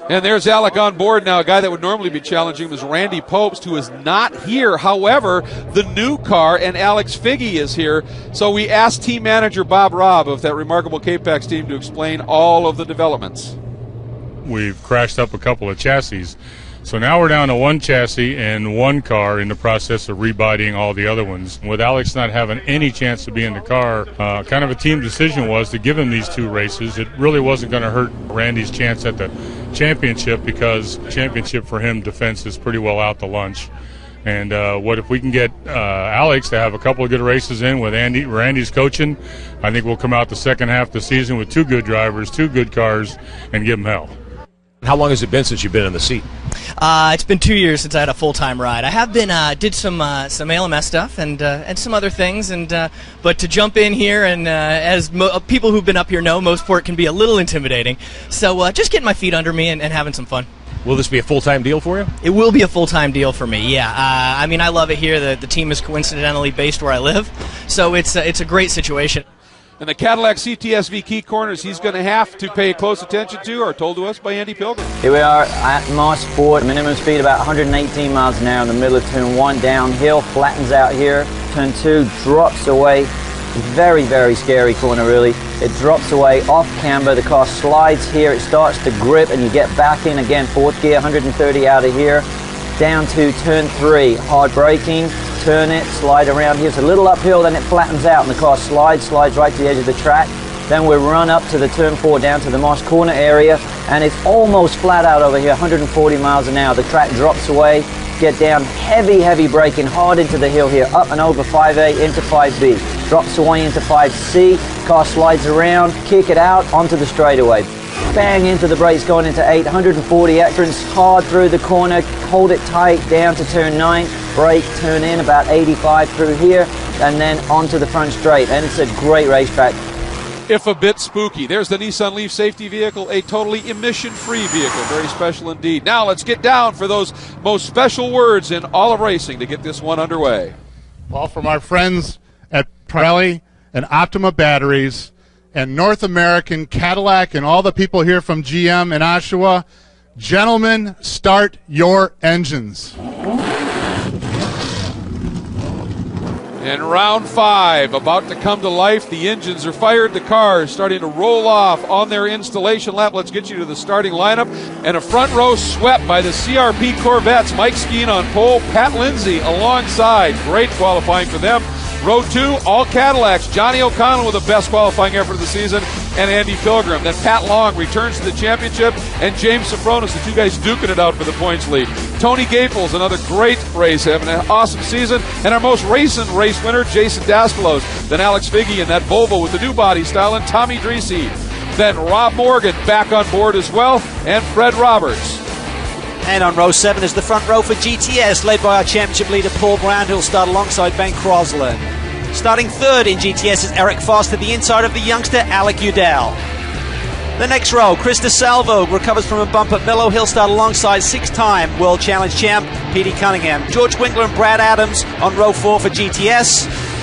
And there's Alec on board now. A guy that would normally be challenging was Randy Popst, who is not here. However, the new car and Alex Figge is here. So we asked team manager Bob Robb of that remarkable K-Pax team to explain all of the developments. We've crashed up a couple of chassis. So now we're down to 1 chassis and 1 car in the process of rebodying all the other ones. With Alex not having any chance to be in the car, kind of a team decision was to give him these 2 races. It really wasn't going to hurt Randy's chance at the championship because championship for him defense is pretty well out to lunch. And what if we can get Alex to have a couple of good races in with Randy's coaching, I think we'll come out the second half of the season with 2 good drivers, 2 good cars, and give them hell. How long has it been since you've been in the seat? It's been 2 years since I had a full-time ride. I have been did some ALMS stuff and some other things, but to jump in here and as people who've been up here know, Mosport can be a little intimidating. So just getting my feet under me and having some fun. Will this be a full-time deal for you? It will be a full-time deal for me, yeah. I mean, I love it here. The team is coincidentally based where I live, so it's a great situation. And the Cadillac CTS-V key corners he's going to have to pay close attention to are told to us by Andy Pilgrim. Here we are at Mosport, minimum speed about 118 miles an hour in the middle of turn 1, downhill, flattens out here. Turn 2 drops away. Very, very scary corner, really. It drops away off camber, the car slides here, it starts to grip, and you get back in again, 4th gear, 130 out of here. Down to turn 3, hard braking, turn it, slide around here. It's a little uphill, then it flattens out, and the car slides right to the edge of the track. Then we run up to the turn 4 down to the Moss Corner area, and it's almost flat out over here, 140 miles an hour. The track drops away, get down, heavy braking, hard into the hill here, up and over 5A into 5B. Drops away into 5C, car slides around, kick it out onto the straightaway. Bang into the brakes going into 8, 140 entrance, hard through the corner, hold it tight down to turn 9, brake, turn in about 85 through here, and then onto the front straight, and it's a great racetrack. If a bit spooky. There's the Nissan Leaf safety vehicle, a totally emission-free vehicle, very special indeed. Now let's get down for those most special words in all of racing to get this one underway. Well, from our friends at Pirelli, and Optima batteries, and North American Cadillac and all the people here from GM in Oshawa, gentlemen, start your engines. And round 5 about to come to life. The engines are fired. The cars starting to roll off on their installation lap. Let's get you to the starting lineup. And a front row swept by the CRP Corvettes. Mike Skeen on pole. Pat Lindsay alongside. Great qualifying for them. Row 2, all Cadillacs. Johnny O'Connell with the best qualifying effort of the season, and Andy Pilgrim. Then Pat Long returns to the championship, and James Safronis, the two guys duking it out for the points lead. Tony Gaples, another great race, having an awesome season. And our most recent race winner, Jason Daskalos. Then Alex Figge in that Volvo with the new body style, and Tommy Dreese. Then Rob Morgan back on board as well, and Fred Roberts. And on row 7 is the front row for GTS, led by our championship leader Paul Brown, who'll start alongside Ben Crosland. Starting third in GTS is Eric Foss to the inside of the youngster Alec Udell. The next row, Chris DeSalvo recovers from a bump at Mellow. He'll start alongside 6-time World Challenge champ Petey Cunningham. George Winkler and Brad Adams on row 4 for GTS.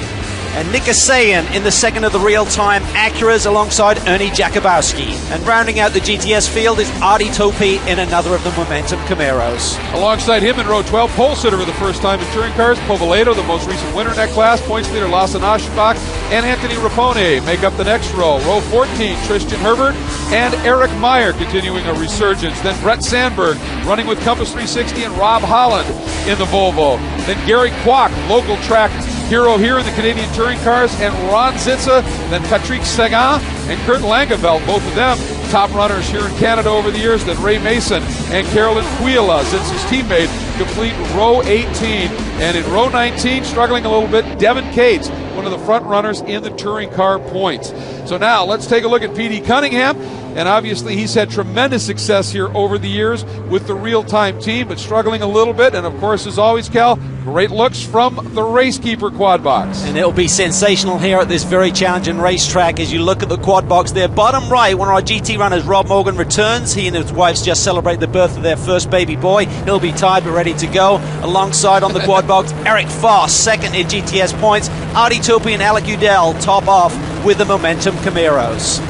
And Nick Asayan in the second of the real-time Acuras alongside Ernie Jakubowski. And rounding out the GTS field is Artie Topi in another of the Momentum Camaros. Alongside him in row 12, pole sitter for the first time in touring cars, Povaledo, the most recent winner in that class, points leader Lasse Aschenbach, and Anthony Rapone make up the next row. Row 14, Tristan Herbert and Eric Meyer continuing a resurgence. Then Brett Sandberg running with Compass 360 and Rob Holland in the Volvo. Then Gary Kwok, local track hero here in the Canadian touring cars, and Ron Zitza, then Patrick Seguin and Kurt Langeveld, both of them top runners here in Canada over the years. Then Ray Mason and Carolyn Quila, Zitza's teammate, complete row 18. And in row 19, struggling a little bit, Devin Cates, one of the front runners in the touring car points. So now let's take a look at Petey Cunningham. And obviously he's had tremendous success here over the years with the real-time team, but struggling a little bit. And of course, as always, Cal, great looks from the Racekeeper quad box. And it'll be sensational here at this very challenging racetrack as you look at the quad box there. Bottom right, one of our GT runners, Rob Morgan, returns. He and his wife just celebrate the birth of their first baby boy. He'll be tired but ready to go. Alongside on the quad box, Eric Foss, second in GTS points. Artie Topi and Alec Udell top off with the Momentum Camaros.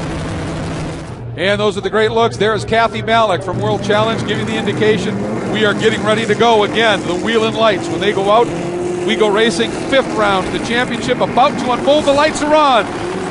And those are the great looks. There is Kathy Malik from World Challenge giving the indication we are getting ready to go again. The wheel-in lights, when they go out, we go racing. 5th round of the championship about to unfold. The lights are on.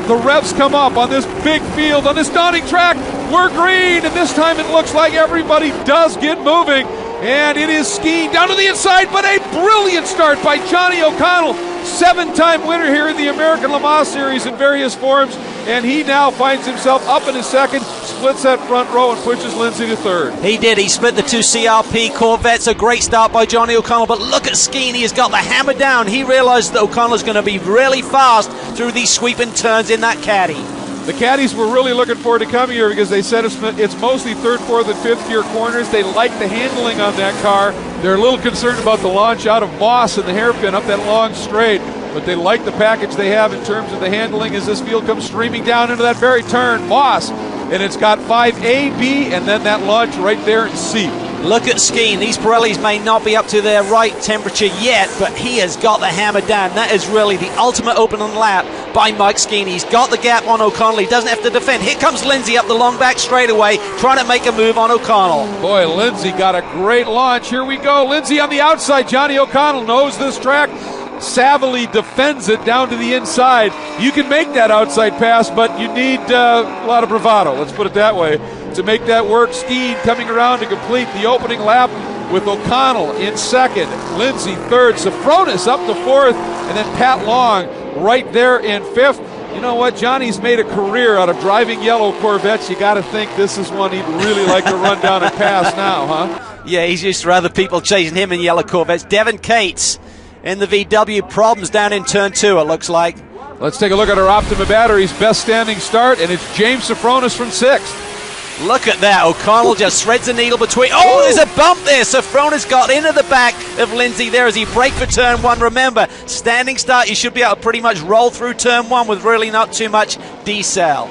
The revs come up on this big field, on this daunting track. We're green, and this time it looks like everybody does get moving. And it is Skeen down to the inside, but a brilliant start by Johnny O'Connell. 7-time winner here in the American Le Mans Series in various forms. And he now finds himself up in his second, splits that front row and pushes Lindsay to third. He did. He split the two CRP Corvettes. A great start by Johnny O'Connell. But look at Skeen. He has got the hammer down. He realized that O'Connell is going to be really fast through these sweeping turns in that caddy. The caddies were really looking forward to coming here because they said it's mostly 3rd, 4th, and 5th gear corners. They like the handling on that car. They're a little concerned about the launch out of Moss and the hairpin up that long straight, but they like the package they have in terms of the handling as this field comes streaming down into that very turn. Moss, and it's got 5A, B, and then that launch right there in C. Look at Skeen. These Pirellis may not be up to their right temperature yet, but he has got the hammer down. That is really the ultimate opening lap by Mike Skeen. He's got the gap on O'Connell. He doesn't have to defend. Here comes Lindsay up the long back straightaway, trying to make a move on O'Connell. Boy, Lindsay got a great launch. Here we go. Lindsay on the outside. Johnny O'Connell knows this track. Savvily defends it down to the inside. You can make that outside pass, but you need a lot of bravado, let's put it that way, to make that work. Skeen coming around to complete the opening lap with O'Connell in second, Lindsay third, Safronis up to 4th, and then Pat Long right there in 5th. You know what? Johnny's made a career out of driving yellow Corvettes. You got to think this is one he'd really like to run down and pass now, huh? Yeah, he's used to other people chasing him in yellow Corvettes. Devin Cates in the VW, problems down in turn 2, it looks like. Let's take a look at our Optima batteries. Best standing start, and it's James Safronis from 6th. Look at that. O'Connell just threads the needle between. Oh, there's a bump there. Safronis got into the back of Lindsay there as he braked for turn 1. Remember, standing start, you should be able to pretty much roll through turn 1 with really not too much decel.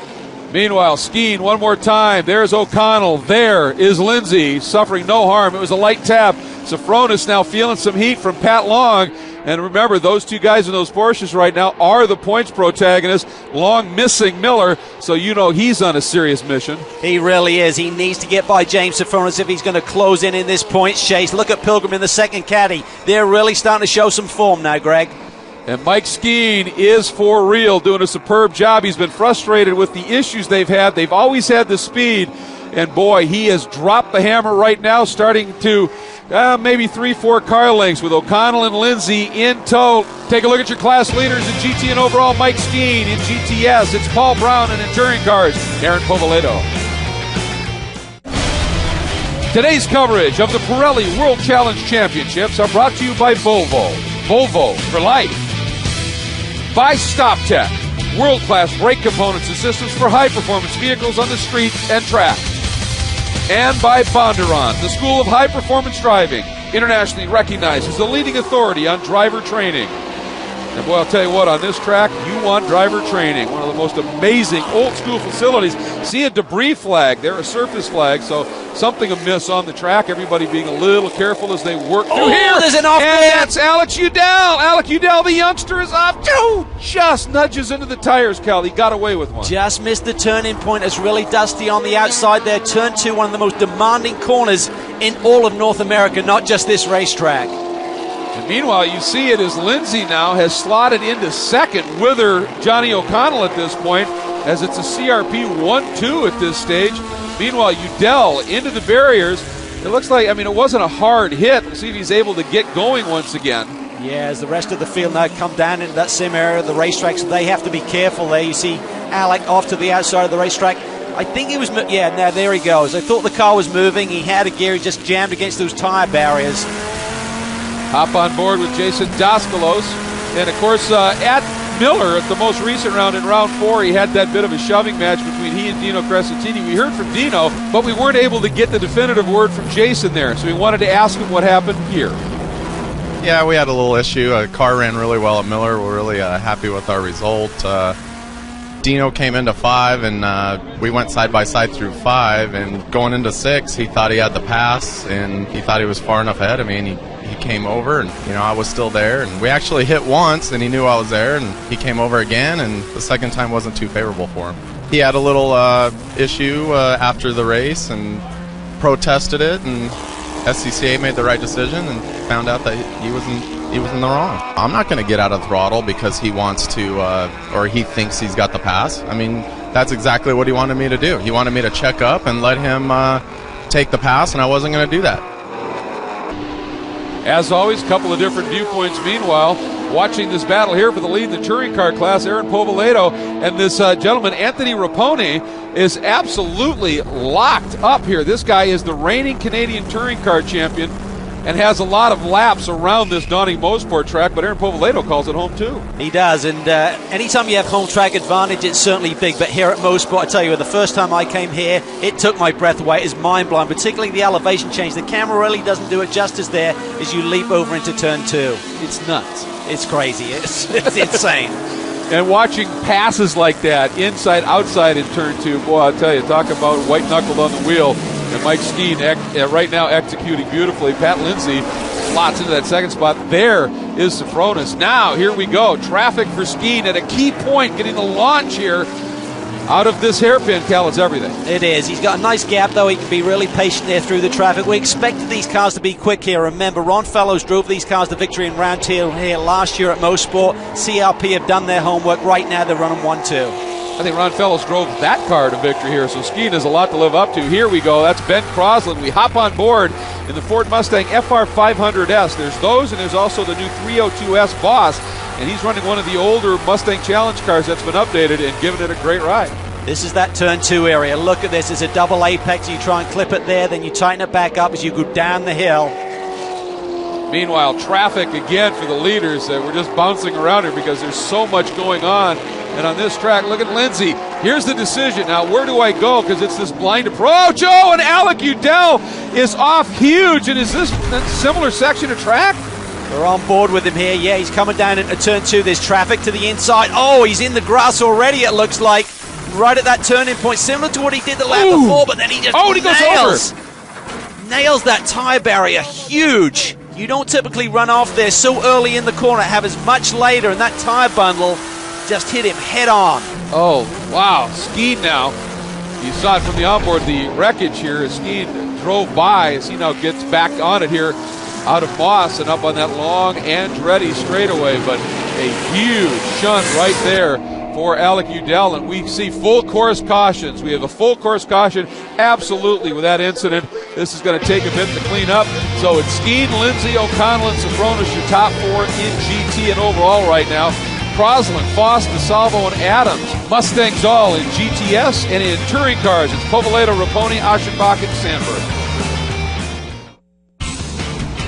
Meanwhile, Skeen one more time. There's O'Connell. There is Lindsay, suffering no harm. It was a light tap. Safronis now feeling some heat from Pat Long. And remember, those two guys in those Porsches right now are the points protagonists, long missing Miller, so you know he's on a serious mission. He really is. He needs to get by James Sofronis if he's going to close in this points chase. Look at Pilgrim in the second caddy. They're really starting to show some form now, Greg. And Mike Skeen is for real, doing a superb job. He's been frustrated with the issues they've had. They've always had the speed, and boy, he has dropped the hammer right now, starting to maybe 3-4 car lengths with O'Connell and Lindsay in tow. Take a look at your class leaders in GT and overall. Mike Skeen in GTS. It's Paul Brown in touring cars. Aaron Povoleto. Today's coverage of the Pirelli World Challenge Championships are brought to you by Volvo. Volvo for life. By StopTech, world-class brake components and systems for high-performance vehicles on the street and track. And by Bondurant, the School of High-Performance Driving, internationally recognized as the leading authority on driver training. And boy, I'll tell you what, on this track, you want driver training. One of the most amazing old-school facilities. See a debris flag there, a surface flag, so something amiss on the track. Everybody being a little careful as they work through here. There's an off and there. that's Alex Udell. Alex Udell, the youngster, is off. Just nudges into the tires, Cal. He got away with one. Just missed the turning point. It's really dusty on the outside there. Turn 2, one of the most demanding corners in all of North America, not just this racetrack. And meanwhile, you see it as Lindsay now has slotted into second with her Johnny O'Connell at this point, as it's a CRP 1-2 at this stage. Meanwhile, Udell into the barriers. It looks like, it wasn't a hard hit. We'll see if he's able to get going once again. Yeah, as the rest of the field now come down into that sim area of the racetrack, so they have to be careful there. You see Alec off to the outside of the racetrack. I think he was, now there he goes. I thought the car was moving. He had a gear, he just jammed against those tire barriers. Hop on board with Jason Doskalos. And, of course, at Miller, at the most recent round, in round 4, he had that bit of a shoving match between he and Dino Crescentini. We heard from Dino, but we weren't able to get the definitive word from Jason there, so we wanted to ask him what happened here. Yeah, we had a little issue. The car ran really well at Miller. We're really happy with our result. Dino came into 5, and we went side by side through 5, and going into 6, he thought he had the pass, and he thought he was far enough ahead of me, and he came over, and I was still there, and we actually hit once, and he knew I was there, and he came over again, and the second time wasn't too favorable for him. He had a little issue after the race and protested it, and SCCA made the right decision and found out that he was in the wrong. I'm not going to get out of throttle because he wants to or he thinks he's got the pass. That's exactly what he wanted me to do. He wanted me to check up and let him take the pass, and I wasn't going to do that. As always, a couple of different viewpoints. Meanwhile, watching this battle here for the lead in the touring car class, Aaron Povoleto and this gentleman, Anthony Raponi, is absolutely locked up here. This guy is the reigning Canadian touring car champion and has a lot of laps around this Donnie Mosport track, but Aaron Povoleto calls it home too. He does, and anytime you have home track advantage, it's certainly big, but here at Mosport, I tell you, the first time I came here, it took my breath away. It's mind-blowing, particularly the elevation change. The camera really doesn't do it justice there as you leap over into turn 2. It's nuts. It's crazy. It's insane. And watching passes like that, inside, outside in turn 2, boy, I'll tell you, talk about white-knuckled on the wheel. And Mike Skeen right now executing beautifully. Pat Lindsay slots into that second spot. There is Sofronis. Now, here we go. Traffic for Skeen at a key point, getting the launch here out of this hairpin. Cal, it's everything. It is. He's got a nice gap, though. He can be really patient there through the traffic. We expected these cars to be quick here. Remember, Ron Fellows drove these cars to victory in round 2 here last year at Mosport. CRP have done their homework. Right now, they're running 1-2. I think Ron Fellows drove that car to victory here, so Skeen has a lot to live up to. Here we go. That's Ben Crosland. We hop on board in the Ford Mustang FR500S. There's those, and there's also the new 302S Boss, and he's running one of the older Mustang Challenge cars that's been updated and giving it a great ride. This is that turn 2 area. Look at this. It's a double apex. You try and clip it there, then you tighten it back up as you go down the hill. Meanwhile, traffic again for the leaders. We're just bouncing around here because there's so much going on. And on this track, look at Lindsay. Here's the decision. Now, where do I go? Because it's this blind approach. Oh, and Alec Udell is off huge. And is this a similar section of track? We're on board with him here. Yeah, he's coming down into turn 2. There's traffic to the inside. Oh, he's in the grass already, it looks like. Right at that turning point, similar to what he did the lap before, but then he just he goes over. nails that tire barrier. Huge. You don't typically run off there so early in the corner, have as much later, and that tire bundle just hit him head on. Oh, wow. Skeen now. You saw it from the onboard, the wreckage here as Skeen drove by as he now gets back on it here out of Moss and up on that long Andretti straightaway. But a huge shunt right there for Alec Udell, and we see full course cautions. We have a full course caution absolutely with that incident. This is going to take a bit to clean up. So it's Skeen, Lindsay, O'Connell, and Sofronis, your top 4 in GT and overall right now. Crosland, Foss, DeSalvo, and Adams. Mustangs all in GTS and in touring cars. It's Povoleto, Raponi, Aschenbach, and Sandberg.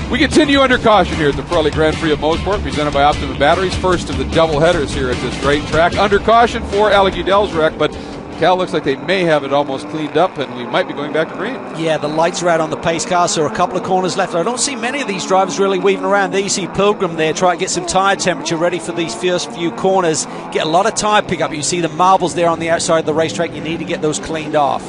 We continue under caution here at the Pirelli Grand Prix of Mosport, presented by Optima Batteries. First of the double headers here at this great track. Under caution for Alec Udell's wreck, but Cal looks like they may have it almost cleaned up, and we might be going back to green. Yeah, the lights are out on the pace car, so a couple of corners left. I don't see many of these drivers really weaving around. There you see Pilgrim there try to get some tyre temperature ready for these first few corners. Get a lot of tyre pickup. You see the marbles there on the outside of the racetrack. You need to get those cleaned off.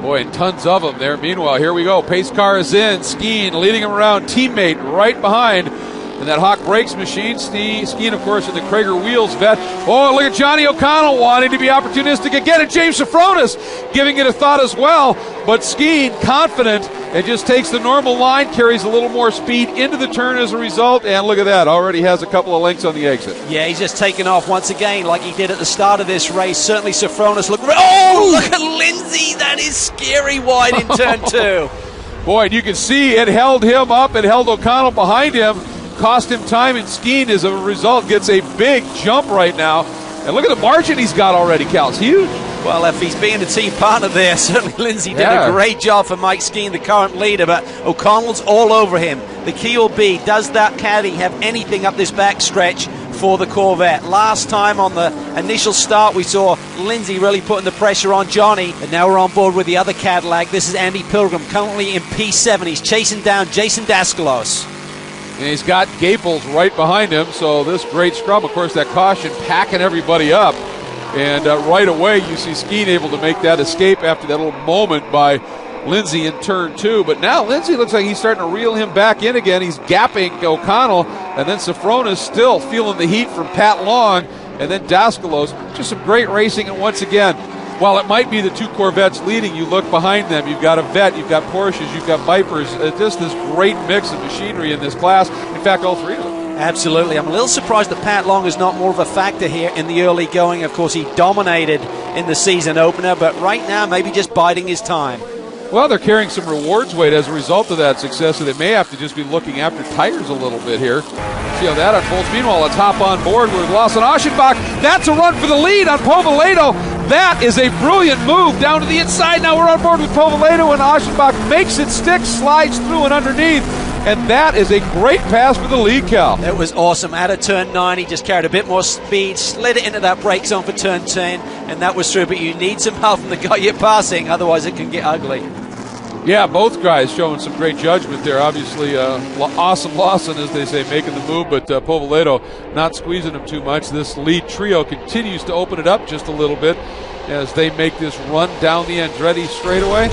Boy, and tons of them there. Meanwhile, here we go. Pace car is in. Skeen leading him around. Teammate right behind. And that Hawk Brakes machine. Skeen, of course, in the Krager Wheels vet. Oh, look at Johnny O'Connell wanting to be opportunistic again. And James Sofronis giving it a thought as well. But Skeen, confident, and just takes the normal line, carries a little more speed into the turn as a result. And look at that. Already has a couple of lengths on the exit. Yeah, he's just taken off once again like he did at the start of this race. Certainly Sofronis. Look at Lindsay. That is scary wide in turn 2. Boy, and you can see it held him up. It held O'Connell behind him. Cost him time, and Skeen, as a result, gets a big jump right now. And look at the margin he's got already, Cal. It's huge. Well, if he's being a team partner there, certainly Lindsay did a great job for Mike Skeen, the current leader, but O'Connell's all over him. The key will be, does that caddy have anything up this back stretch for the Corvette? Last time on the initial start, we saw Lindsay really putting the pressure on Johnny, and now we're on board with the other Cadillac. This is Andy Pilgrim, currently in P7. He's chasing down Jason Daskalos. And he's got Gaples right behind him, so this great scrum, of course, that caution packing everybody up. And right away, you see Skeen able to make that escape after that little moment by Lindsay in turn 2. But now Lindsay looks like he's starting to reel him back in again. He's gapping O'Connell, and then Sofronis still feeling the heat from Pat Long, and then Daskalos. Just some great racing, and once again, while it might be the 2 Corvettes leading, you look behind them. You've got a Vet, you've got Porsches, you've got Vipers. Just this great mix of machinery in this class. In fact, all 3 of them. Absolutely. I'm a little surprised that Pat Long is not more of a factor here in the early going. Of course, he dominated in the season opener, but right now maybe just biding his time. Well, they're carrying some rewards weight as a result of that success, so they may have to just be looking after tires a little bit here. See how that unfolds. Meanwhile, let's hop on board with Lawson Aschenbach. That's a run for the lead on Povoleto. That is a brilliant move down to the inside. Now we're on board with Povoleto, and Aschenbach makes it stick, slides through and underneath. And that is a great pass for the lead, Cal. It was awesome. Out of turn 9, he just carried a bit more speed, slid it into that brake zone for turn 10, and that was through. But you need some help from the guy you're passing, otherwise it can get ugly. Yeah, both guys showing some great judgment there. Obviously, awesome Lawson, as they say, making the move, but Povoleto not squeezing him too much. This lead trio continues to open it up just a little bit as they make this run down the Andretti straightaway.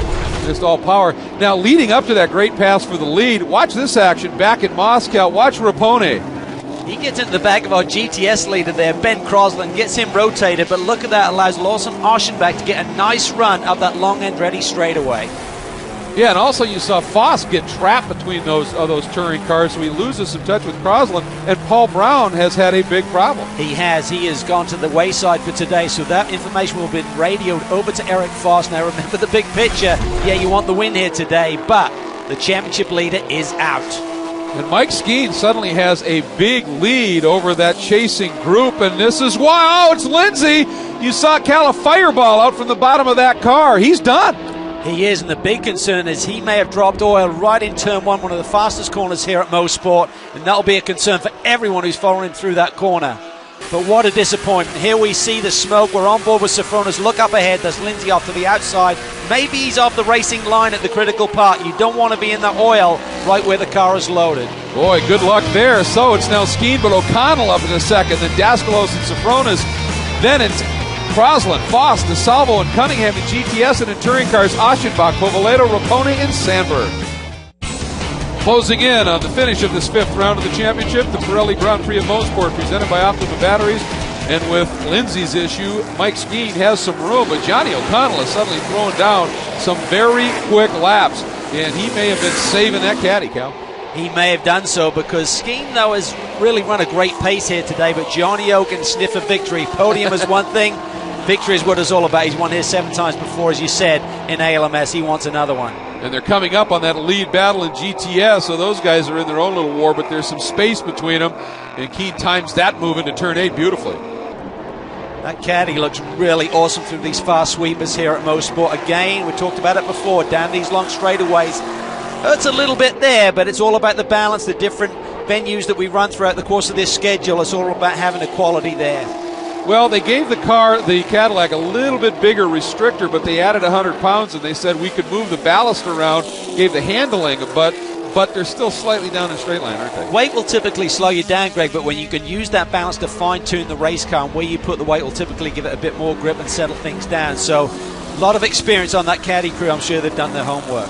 Just all power. Now, leading up to that great pass for the lead, watch this action back in Moscow. Watch Rapone. He gets into the back of our GTS leader there, Ben Crosland, gets him rotated, but look at that, allows Lawson Aschenbach to get a nice run up that long Andretti straightaway. Yeah, and also you saw Foss get trapped between those touring cars, so he loses some touch with Crosland, and Paul Brown has had a big problem. He has gone to the wayside for today, so that information will be radioed over to Eric Foss. Now remember the big picture, yeah, you want the win here today, but the championship leader is out. And Mike Skeen suddenly has a big lead over that chasing group, and this is why, oh, it's Lindsay. You saw Cal a fireball out from the bottom of that car. He's done. He is, and the big concern is he may have dropped oil right in turn 1, one of the fastest corners here at Mosport, and that'll be a concern for everyone who's following through that corner. But what a disappointment. Here we see the smoke. We're on board with Sofronis. Look up ahead. There's Lindsay off to the outside. Maybe he's off the racing line at the critical part. You don't want to be in the oil right where the car is loaded. Boy, good luck there. So it's now Skeen, but O'Connell up in a second. Then Daskalos and Sofronis. Then it's Crosland, Foss, DeSalvo, and Cunningham in GTS, and in touring cars, Aschenbach, Povoleto, Rapone, and Sandberg. Closing in on the finish of this 5th round of the championship, the Pirelli Grand Prix of Mosport, presented by Optima Batteries. And with Lindsay's issue, Mike Skeen has some room, but Johnny O'Connell is suddenly throwing down some very quick laps, and he may have been saving that caddy, Cal. He may have done so, because Skeen, though, has really run a great pace here today, but Johnny O can sniff a victory. Podium is one thing. Victory is what it's all about. He's won here 7 times before, as you said, in ALMS. He wants another one. And they're coming up on that lead battle in GTS, so those guys are in their own little war, but there's some space between them, and Keen times that move into turn 8 beautifully. That caddy looks really awesome through these fast sweepers here at Mosport. Again, we talked about it before, down these long straightaways. Hurts a little bit there, but it's all about the balance, the different venues that we run throughout the course of this schedule. It's all about having a quality there. Well, they gave the Cadillac, a little bit bigger restrictor, but they added 100 pounds, and they said we could move the ballast around, gave the handling, but they're still slightly down in straight line, aren't they? Weight will typically slow you down, Greg, but when you can use that balance to fine-tune the race car, and where you put the weight will typically give it a bit more grip and settle things down. So a lot of experience on that caddy crew. I'm sure they've done their homework.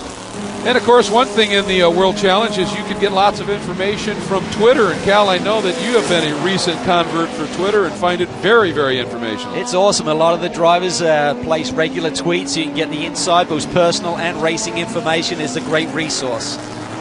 And, of course, one thing in the World Challenge is you can get lots of information from Twitter. And, Cal, I know that you have been a recent convert for Twitter and find it very, very informational. It's awesome. A lot of the drivers place regular tweets, so you can get the inside, both personal and racing information. Is a great resource.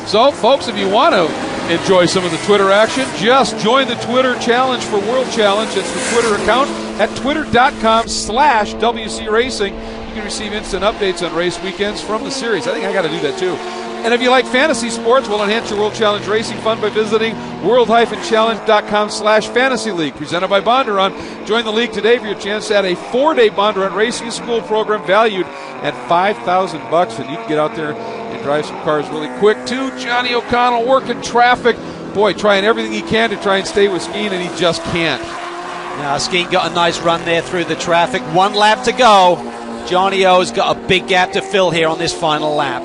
So, folks, if you want to enjoy some of the Twitter action, just join the Twitter Challenge for World Challenge. It's the Twitter account at twitter.com/WC Racing. You can receive instant updates on race weekends from the series. I think I got to do that too. And if you like fantasy sports, we'll enhance your World Challenge racing fun by visiting world-challenge.com/fantasy league, presented by Bondurant. Join the league today for your chance at a 4-day Bondurant racing school program valued at $5,000, and you can get out there and drive some cars really quick too. Johnny O'Connell working traffic, boy, trying everything he can to try and stay with Skeen, and he just can't. Now Skeen got a nice run there through the traffic. 1 lap to go. Johnny O's got a big gap to fill here on this final lap.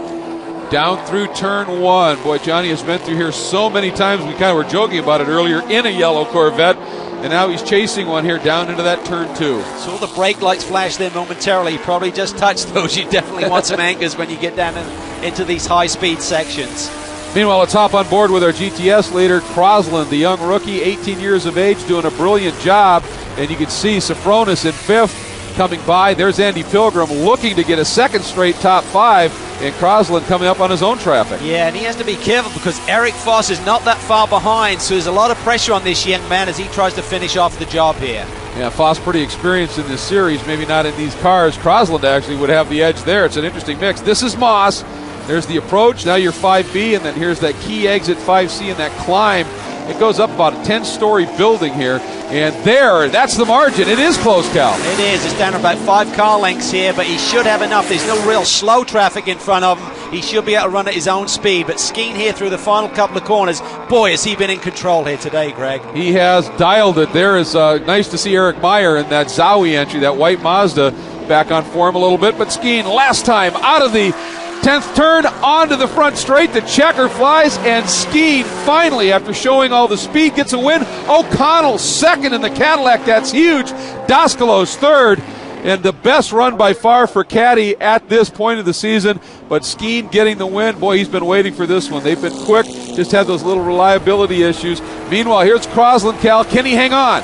Down through turn 1. Boy, Johnny has been through here so many times. We kind of were joking about it earlier in a yellow Corvette, and now he's chasing one here down into that turn 2. Saw the brake lights flash there momentarily. He probably just touched those. You definitely want some anchors when you get down into these high-speed sections. Meanwhile, let's hop on board with our GTS leader, Crosland, the young rookie, 18 years of age, doing a brilliant job. And you can see Safronis in 5th. Coming by, there's Andy Pilgrim looking to get a second straight top 5, and Crosland coming up on his own traffic. Yeah, and he has to be careful because Eric Foss is not that far behind, so there's a lot of pressure on this young man as he tries to finish off the job here. Yeah, Foss pretty experienced in this series, maybe not in these cars. Crosland actually would have the edge there. It's an interesting mix. This is Moss. There's the approach. Now you're 5B, and then here's that key exit 5C and that climb. It goes up about a 10-story building here, and that's the margin. It is close, Cal. It is. It's down to about 5 car lengths here, but he should have enough. There's no real slow traffic in front of him. He should be able to run at his own speed, but Skeen here through the final couple of corners, boy, has he been in control here today, Greg. He has dialed it. There is nice to see Eric Meyer in that Zowie entry, that white Mazda, back on form a little bit, but Skeen last time out of the 10th turn onto the front straight. The checker flies, and Skeen finally, after showing all the speed, gets a win. O'Connell second in the Cadillac. That's huge. Dascalos third, and the best run by far for Caddy at this point of the season. But Skeen getting the win. Boy, he's been waiting for this one. They've been quick, just had those little reliability issues. Meanwhile, here's Crosland, Cal. Can he hang on?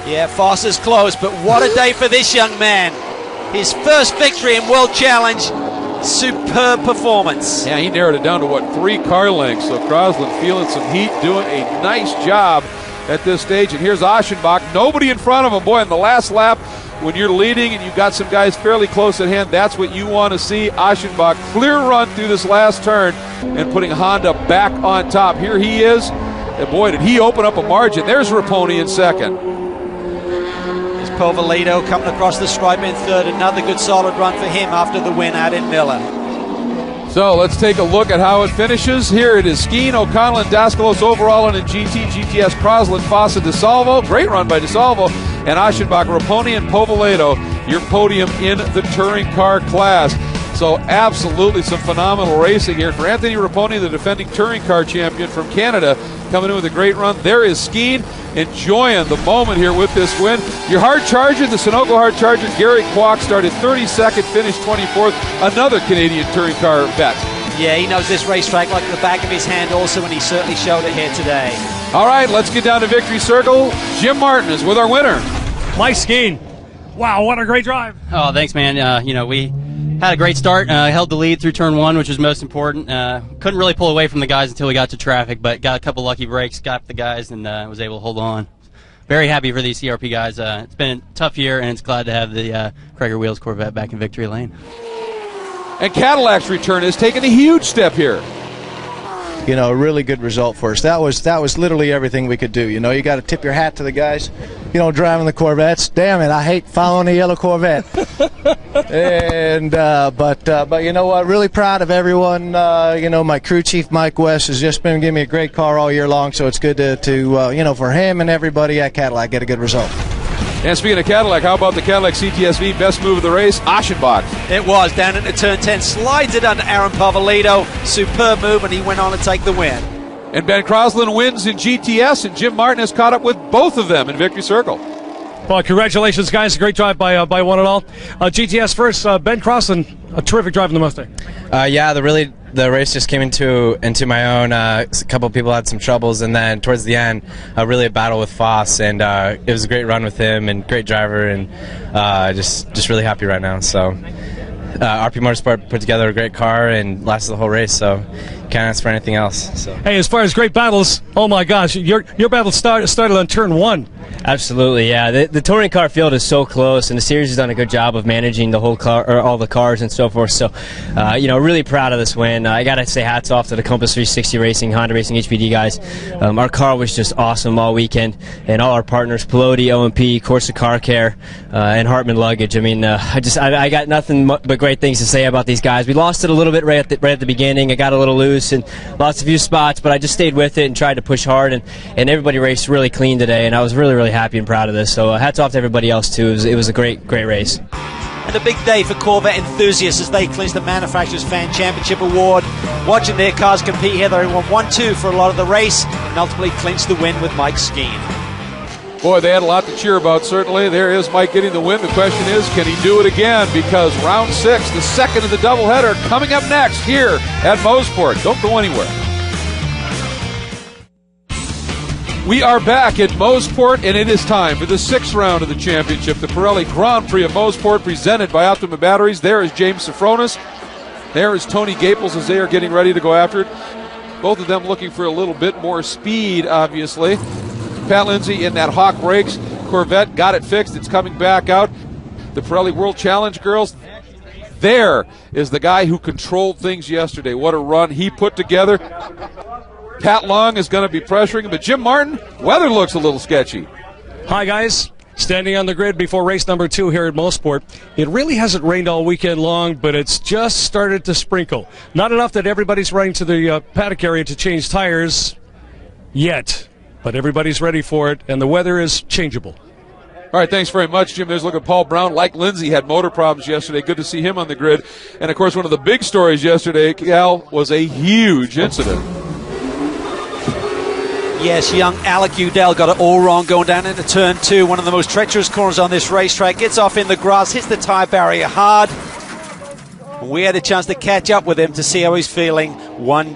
Yeah, Foss is close, but what a day for this young man. His first victory in World Challenge. Superb performance. Yeah, he narrowed it down to 3 car lengths. So Crosland feeling some heat, doing a nice job at this stage. And here's Aschenbach, nobody in front of him. Boy, in the last lap, when you're leading and you've got some guys fairly close at hand, that's what you want to see. Aschenbach, clear run through this last turn and putting Honda back on top. Here he is. And boy, did he open up a margin. There's Raponi in second. Povaledo coming across the stripe in third. Another good solid run for him after the win out in Miller. So let's take a look at how it finishes. Here it is Skeen, O'Connell, and Dascalos overall, and in GT, GTS, Crosland, Fossa, DeSalvo. Great run by DeSalvo. And Aschenbach, Raponi, and Povaledo, your podium in the touring car class. So absolutely some phenomenal racing here for Anthony Raponi, the defending touring car champion from Canada, coming in with a great run. There is Skeen enjoying the moment here with this win. Your hard charger, the Sunoco hard charger, Gary Kwok, started 32nd, finished 24th. Another Canadian touring car vet. Yeah, he knows this racetrack like the back of his hand also, and he certainly showed it here today. All right, let's get down to Victory Circle. Jim Martin is with our winner. Mike Skeen. Wow, what a great drive. Oh, thanks, man. We had a great start. Held the lead through turn 1, which was most important. Couldn't really pull away from the guys until we got to traffic, but got a couple lucky breaks, got the guys, and was able to hold on. Very happy for these CRP guys. It's been a tough year, and it's glad to have the Cragar Wheels Corvette back in victory lane. And Cadillac's return has taken a huge step here. You know, a really good result for us. That was literally everything we could do. You know, you got to tip your hat to the guys, you know, driving the Corvettes. Damn it, I hate following a yellow Corvette. And but you know what? Really proud of everyone. You know, my crew chief Mike West has just been giving me a great car all year long. So it's good to you know, for him and everybody at Cadillac get a good result. And speaking of Cadillac, how about the Cadillac CTSV best move of the race? Aschenbach. It was down into turn 10, slides it under Aaron Pavolito. Superb move, and he went on to take the win. And Ben Crosland wins in GTS, and Jim Martin has caught up with both of them in Victory Circle. Well, congratulations, guys. Great drive by one and all. GTS first, Ben Crosland, a terrific drive in the Mustang. Yeah, the race just came into my own. A couple of people had some troubles, and then towards the end, really a battle with Foss, and it was a great run with him and great driver, and just really happy right now. So RP Motorsport put together a great car and lasted the whole race, so can't ask for anything else. So. Hey, as far as great battles, oh my gosh, your battle started on turn 1. Absolutely, yeah. The touring car field is so close, and the series has done a good job of managing the whole car, or all the cars and so forth. So, really proud of this win. I gotta say hats off to the Compass 360 Racing, Honda Racing, HPD guys. Our car was just awesome all weekend, and all our partners, Pelote, OMP, Corsa Car Care, and Hartman Luggage. I mean, I got nothing but great things to say about these guys. We lost it a little bit right at the beginning. I got a little loose and lost a few spots, but I just stayed with it and tried to push hard, and everybody raced really clean today, and I was really happy and proud of this. So hats off to everybody else too. It was a great race. And a big day for Corvette enthusiasts as they clinch the Manufacturers Fan Championship Award. Watching their cars compete here, they won 1-2 for a lot of the race and ultimately clinched the win with Mike Skeen. Boy, they had a lot to cheer about, certainly. There is Mike getting the win. The question is, can he do it again? Because round 6, the second of the doubleheader, coming up next here at Mosport. Don't go anywhere. We are back at Mosport, and it is time for the 6th round of the championship, the Pirelli Grand Prix of Mosport, presented by Optima Batteries. There is James Safronis. There is Tony Gaples as they are getting ready to go after it. Both of them looking for a little bit more speed, obviously. Pat Lindsay in that Hawk Brakes Corvette got it fixed. It's coming back out. The Pirelli World Challenge girls. There is the guy who controlled things yesterday. What a run he put together. Pat Long is going to be pressuring, but Jim Martin, weather looks a little sketchy. Hi, guys. Standing on the grid before race number 2 here at Mosport. It really hasn't rained all weekend long, but it's just started to sprinkle. Not enough that everybody's running to the paddock area to change tires yet, but everybody's ready for it, and the weather is changeable. All right, thanks very much, Jim. There's look at Paul Brown. Like Lindsay, had motor problems yesterday. Good to see him on the grid. And, of course, one of the big stories yesterday, Cal, was a huge incident. Yes, young Alec Udell got it all wrong going down into turn 2, one of the most treacherous corners on this racetrack. Gets off in the grass, hits the tyre barrier hard. We had a chance to catch up with him to see how he's feeling. One